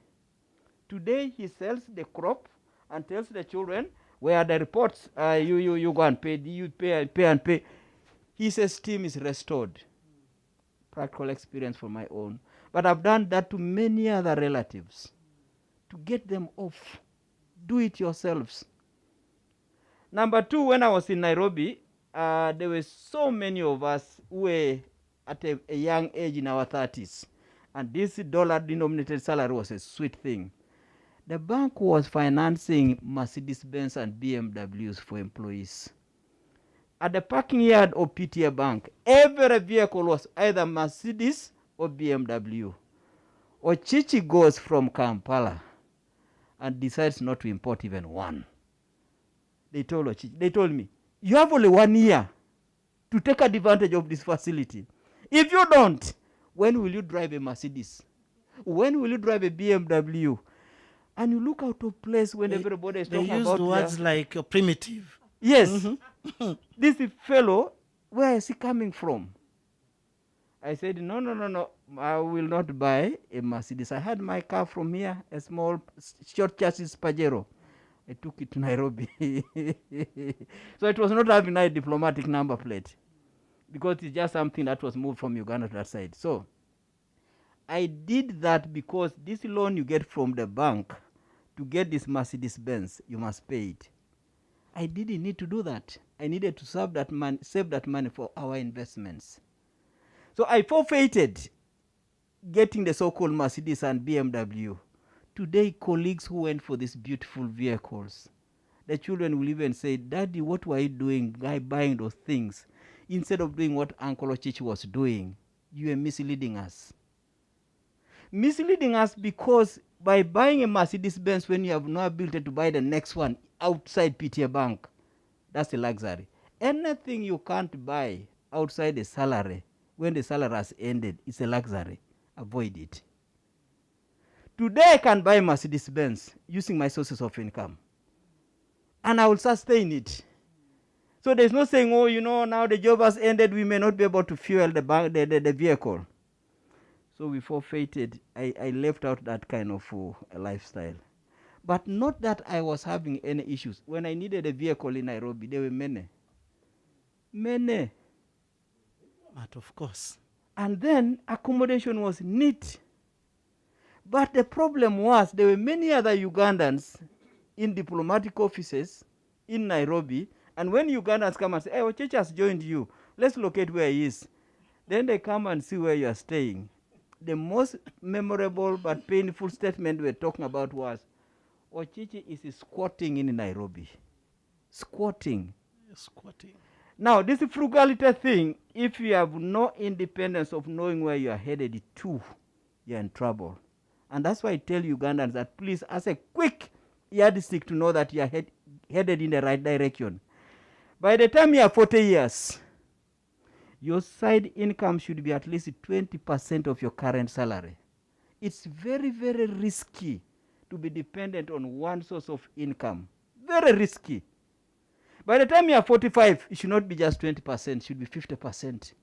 Today, he sells the crop and tells the children, where are the reports? You go and pay, you pay. His esteem is restored. Practical experience for my own. But I've done that to many other relatives. To get them off. Do it yourselves. Number 2, when I was in Nairobi, there were so many of us who were at a young age in our 30s, and this dollar-denominated salary was a sweet thing. The bank was financing Mercedes-Benz and BMWs for employees. At the parking yard of PTA Bank, every vehicle was either Mercedes or BMW. Ochichi goes from Kampala and decides not to import even one. They told me, you have only 1 year to take advantage of this facility. If you don't, when will you drive a Mercedes? When will you drive a BMW? And you look out of place when everybody is talking about... They used words like primitive. Yes. This fellow, where is he coming from? I said, no, I will not buy a Mercedes. I had my car from here, a small short chassis Pajero. I took it to Nairobi. So it was not having a diplomatic number plate, because it's just something that was moved from Uganda to that side. So I did that because this loan you get from the bank to get this Mercedes-Benz, you must pay it. I didn't need to do that. I needed to save that money for our investments. So I forfeited getting the so-called Mercedes and BMW. Today, colleagues who went for these beautiful vehicles, the children will even say, Daddy, what were you doing buying those things? Instead of doing what Uncle Ochichi was doing, you were misleading us. Misleading us because by buying a Mercedes-Benz when you have no ability to buy the next one outside PTA Bank, that's a luxury. Anything you can't buy outside the salary, when the salary has ended, it's a luxury. Avoid it. Today I can buy Mercedes-Benz using my sources of income, and I will sustain it. So there's no saying, oh, now the job has ended, we may not be able to fuel the vehicle. So we forfeited. I left out that kind of a lifestyle. But not that I was having any issues. When I needed a vehicle in Nairobi, there were many. Many. But of course. And then accommodation was neat. But the problem was there were many other Ugandans in diplomatic offices in Nairobi. And when Ugandans come and say, hey, Ochichi has joined you, let's locate where he is. Then they come and see where you are staying. The most memorable but painful statement we're talking about was, Ochichi is squatting in Nairobi. Squatting. Squatting. Now, this frugality thing, if you have no independence of knowing where you are headed to, you're in trouble. And that's why I tell Ugandans that please, as a quick yardstick to know that you are headed in the right direction. By the time you are 40 years, your side income should be at least 20% of your current salary. It's very, very risky to be dependent on one source of income. Very risky. By the time you are 45, it should not be just 20%, it should be 50%.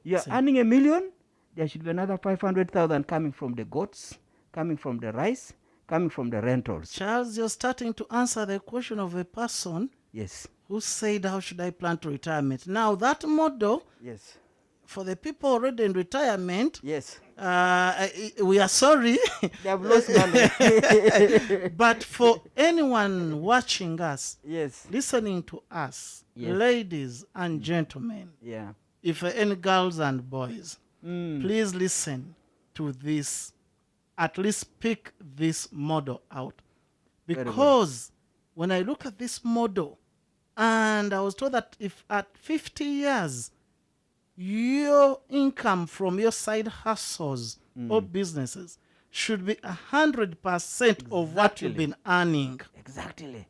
You are earning $1 million, there should be another 500,000 coming from the goats, coming from the rice, coming from the rentals. Charles, you're starting to answer the question of a person Yes. who said, how should I plan to retirement? Now, that model, Yes. for the people already in retirement, Yes. we are sorry. They have lost money. But for anyone watching us, Yes. listening to us, Yes. ladies and gentlemen, Yeah. if any girls and boys, please listen to this, at least pick this model out. Because when I look at this model, and I was told that if at 50 years, your income from your side hustles or businesses should be 100% of what you've been earning. Exactly.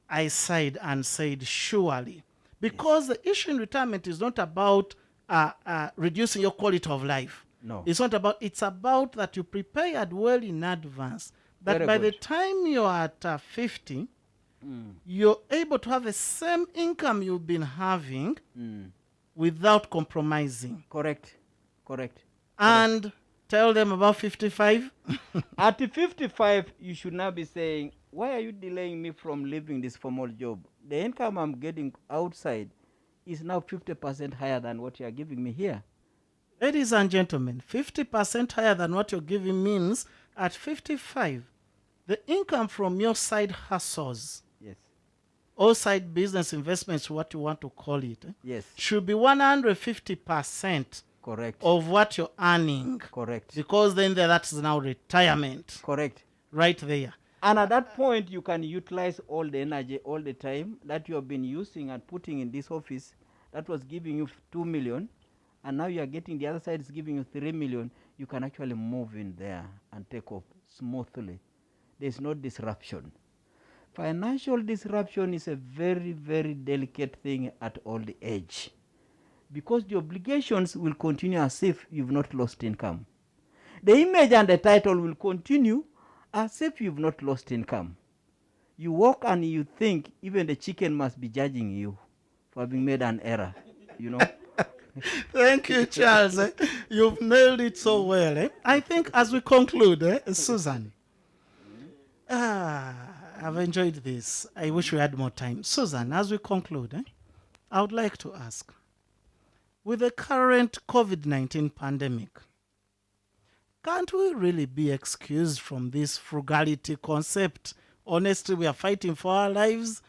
I sighed and said, surely. Because the issue in retirement is not about reducing your quality of life. No. It's not about, it's about that you prepared well in advance, that Very by the good. time you're at 50, you're able to have the same income you've been having without compromising. Correct. Correct. And tell them about 55. At 55, you should now be saying, why are you delaying me from leaving this formal job? The income I'm getting outside is now 50% higher than what you are giving me here. Ladies and gentlemen, 50% higher than what you're giving means at 55, the income from your side hustles, Yes. or side business investments, what you want to call it, Yes. should be 150% Correct. of what you're earning. Correct. Because then that's now retirement Correct. right there. And at that point, you can utilize all the energy, all the time that you have been using and putting in this office that was giving you 2 million, and now you are getting the other side is giving you 3 million. You can actually move in there and take off smoothly. There's no disruption. Financial disruption is a very, very delicate thing at old age, because the obligations will continue as if you've not lost income. The image and the title will continue as if you've not lost income. You walk and you think even the chicken must be judging you for having made an error, you know. Thank you, Charles. You've nailed it so well. I think as we conclude, Susan, I've enjoyed this. I wish we had more time. Susan, as we conclude, I would like to ask, with the current COVID-19 pandemic, can't we really be excused from this frugality concept? Honestly, we are fighting for our lives.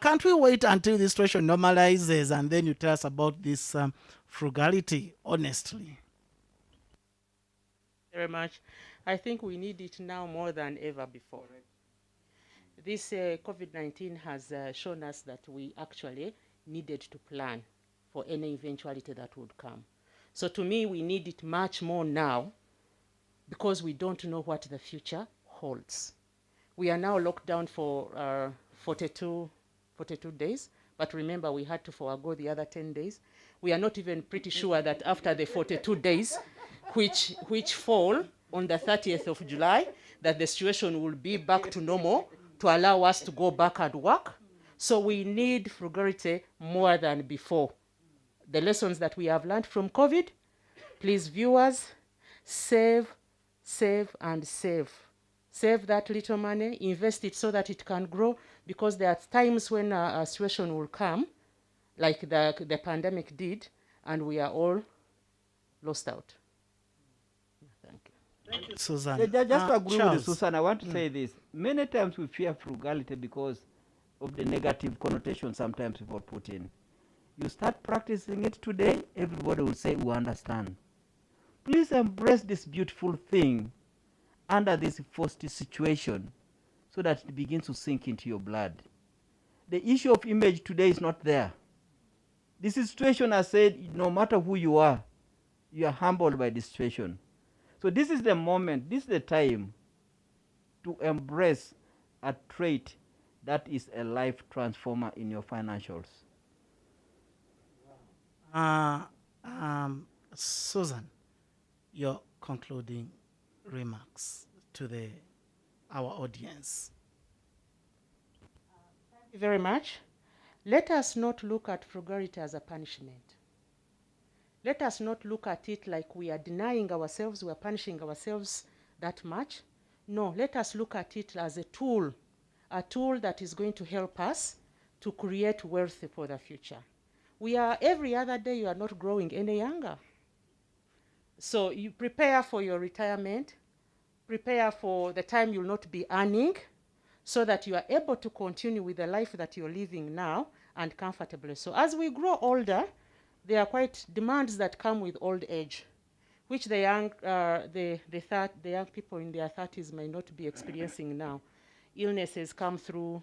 Can't we wait until the situation normalizes and then you tell us about this frugality, honestly? Very much. I think we need it now more than ever before. This COVID-19 has shown us that we actually needed to plan for any eventuality that would come. So to me, we need it much more now, because we don't know what the future holds. We are now locked down for 42 days, but remember we had to forego the other 10 days. We are not even pretty sure that after the 42 days, which fall on the 30th of July, that the situation will be back to normal to allow us to go back and work. So we need frugality more than before. The lessons that we have learned from COVID, please viewers, save, and save. Save that little money, invest it so that it can grow, because there are times when a situation will come, like the pandemic did, and we are all lost out. Thank you. Thank you, Susan. Just to agree Charles. with Susan, I want to say this. Many times we fear frugality because of the negative connotation sometimes people put in. You start practicing it today, everybody will say, we understand. Please embrace this beautiful thing under this forced situation so that it begins to sink into your blood. The issue of image today is not there. This situation has said, no matter who you are humbled by this situation. So this is the moment, this is the time to embrace a trait that is a life transformer in your financials. Susan, your concluding remarks to our audience. Thank you very much. Let us not look at frugality as a punishment. Let us not look at it like we are denying ourselves, we are punishing ourselves that much. No, let us look at it as a tool that is going to help us to create wealth for the future. Every other day, you are not growing any younger. So you prepare for your retirement, prepare for the time you'll not be earning, so that you are able to continue with the life that you're living now and comfortably. So as we grow older, there are quite demands that come with old age, which the young people in their 30s may not be experiencing now. Illnesses come through,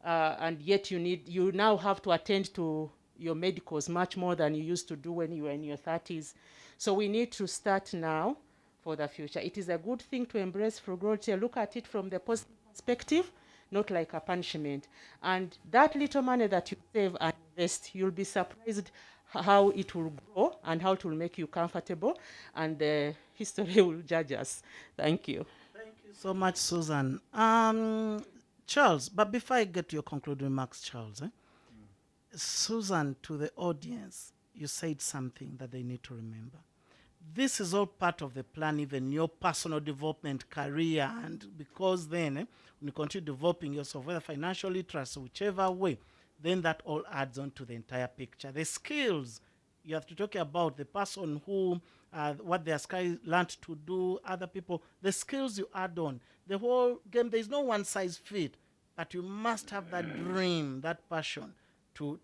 and yet you now have to attend to your medicals much more than you used to do when you were in your 30s. So we need to start now for the future. It is a good thing to embrace frugality, look at it from the positive perspective, not like a punishment. And that little money that you save and invest, you'll be surprised how it will grow and how it will make you comfortable, and the history will judge us. Thank you. Thank you so much, Susan. Charles, but before I get to your concluding remarks, Charles, Susan, to the audience, you said something that they need to remember. This is all part of the plan, even your personal development career, and because then when you continue developing yourself, whether financial literacy, whichever way, then that all adds on to the entire picture. The skills you have to talk about, the person who, what their skills learned to do, other people, the skills you add on. The whole game, there's no one size fit, but you must have that dream, that passion to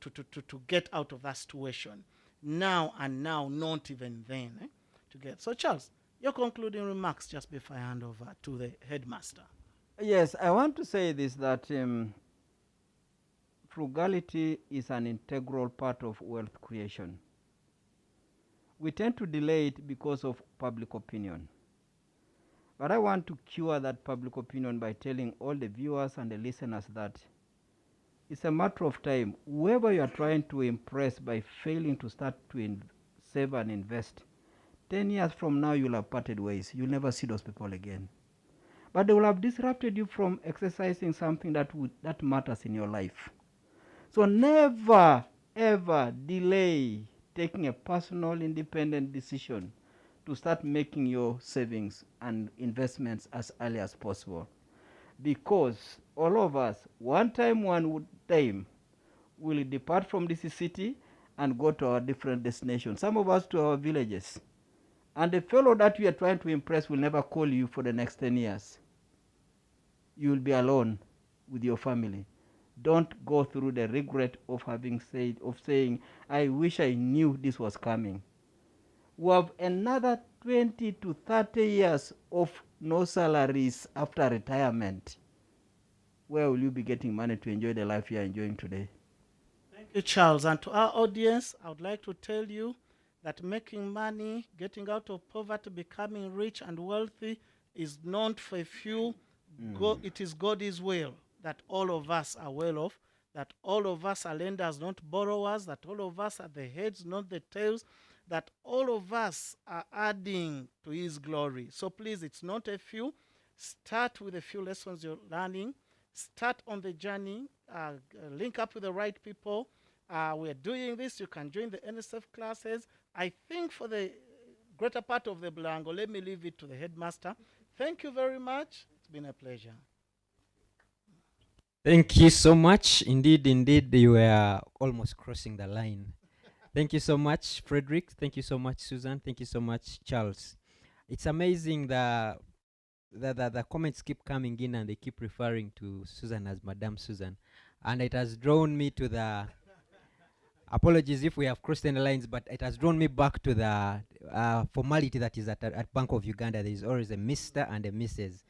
get out of that situation. now and now, not even then, to get. So, Charles, your concluding remarks just before I hand over to the headmaster. Yes, I want to say this, that frugality is an integral part of wealth creation. We tend to delay it because of public opinion. But I want to cure that public opinion by telling all the viewers and the listeners that it's a matter of time. Whoever you are trying to impress by failing to start to save and invest, 10 years from now you'll have parted ways. You'll never see those people again. But they will have disrupted you from exercising something that matters in your life. So never, ever delay taking a personal, independent decision to start making your savings and investments as early as possible. Because all of us, one time, will depart from this city and go to our different destinations. Some of us to our villages. And the fellow that we are trying to impress will never call you for the next 10 years. You will be alone with your family. Don't go through the regret of saying, I wish I knew this was coming. We have another 20 to 30 years of no salaries after retirement. Where will you be getting money to enjoy the life you are enjoying today? Thank you, Charles. And to our audience, I would like to tell you that making money, getting out of poverty, becoming rich and wealthy is not for a few. It is God's will that all of us are well off, that all of us are lenders, not borrowers, that all of us are the heads, not the tails, that all of us are adding to his glory. So please, it's not a few. Start with a few lessons you're learning. Start on the journey. Link up with the right people. We're doing this. You can join the NSF classes. I think for the greater part of the Blango, let me leave it to the headmaster. Thank you very much. It's been a pleasure. Thank you so much. Indeed, you were almost crossing the line. Thank you so much, Fredrick. Thank you so much, Susan. Thank you so much, Charles. It's amazing the comments keep coming in and they keep referring to Susan as Madame Susan. And it has drawn me to the, apologies if we have crossed any lines, but it has drawn me back to the formality that is at Bank of Uganda. There is always a Mr. and a Mrs.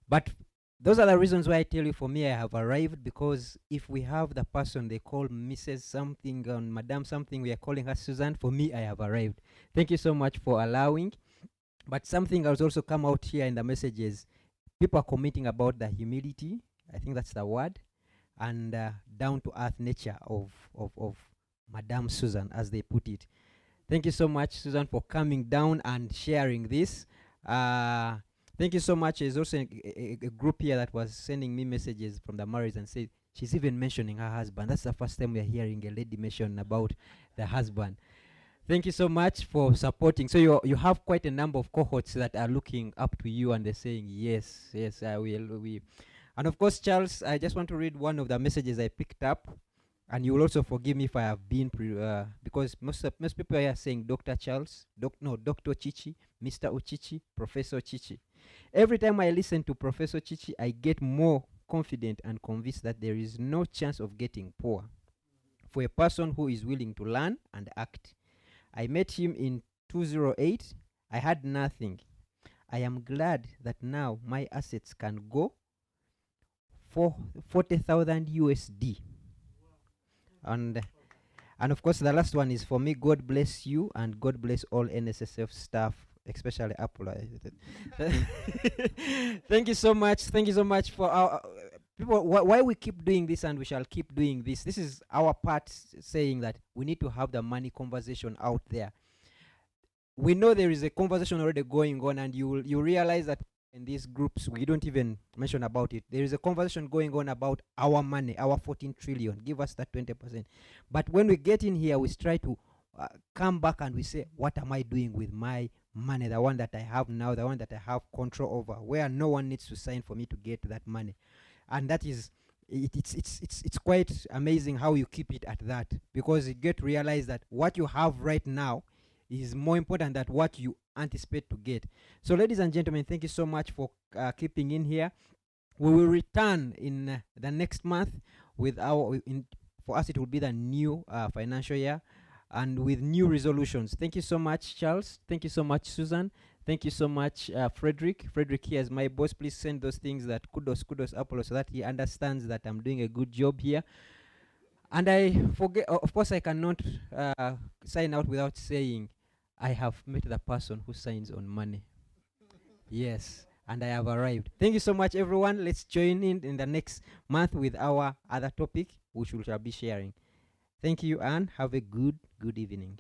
But those are the reasons why I tell you, for me, I have arrived, because if we have the person they call Mrs. something and Madame something, we are calling her Susan, for me, I have arrived. Thank you so much for allowing. But something has also come out here in the messages. People are commenting about the humility, I think that's the word, and down-to-earth nature of Madame Susan, as they put it. Thank you so much, Susan, for coming down and sharing this. Thank you so much. There's also a group here that was sending me messages from the marriage and said she's even mentioning her husband. That's the first time we're hearing a lady mention about the husband. Thank you so much for supporting. So you have quite a number of cohorts that are looking up to you and they're saying, yes, I will. And of course, Charles, I just want to read one of the messages I picked up. And you will also forgive me if I have been, because most people are saying Dr. Charles, Dr. Chichi, Mr. Ochichi, Professor Chichi. Every time I listen to Professor Chichi, I get more confident and convinced that there is no chance of getting poor for a person who is willing to learn and act. I met him in 2008. I had nothing. I am glad that now my assets can go for 40,000 USD. And of course, the last one is for me. God bless you and God bless all NSSF staff, especially Apple. Thank you so much. Thank you so much for our people. Why we keep doing this, and we shall keep doing this. This is our part saying that we need to have the money conversation out there. We know there is a conversation already going on, and you realize that in these groups we don't even mention about it. There is a conversation going on about our money, our 14 trillion. Give us that 20%. But when we get in here, we try to come back and we say, what am I doing with my money, the one that I have now, the one that I have control over, where no one needs to sign for me to get that money. And that is, it's quite amazing how you keep it at that, because you get to realize that what you have right now is more important than what you anticipate to get. So ladies and gentlemen, thank you so much for keeping in here. We will return in the next month with for us it will be the new financial year. and with new resolutions. Thank you so much, Charles. Thank you so much, Susan. Thank you so much, Fredrick. Fredrick here is my boss. Please send those things that kudos, Apollo, so that he understands that I'm doing a good job here. And I forget, of course, I cannot sign out without saying I have met the person who signs on money. Yes, and I have arrived. Thank you so much, everyone. Let's join in the next month with our other topic, which we shall be sharing. Thank you, and have a good evening.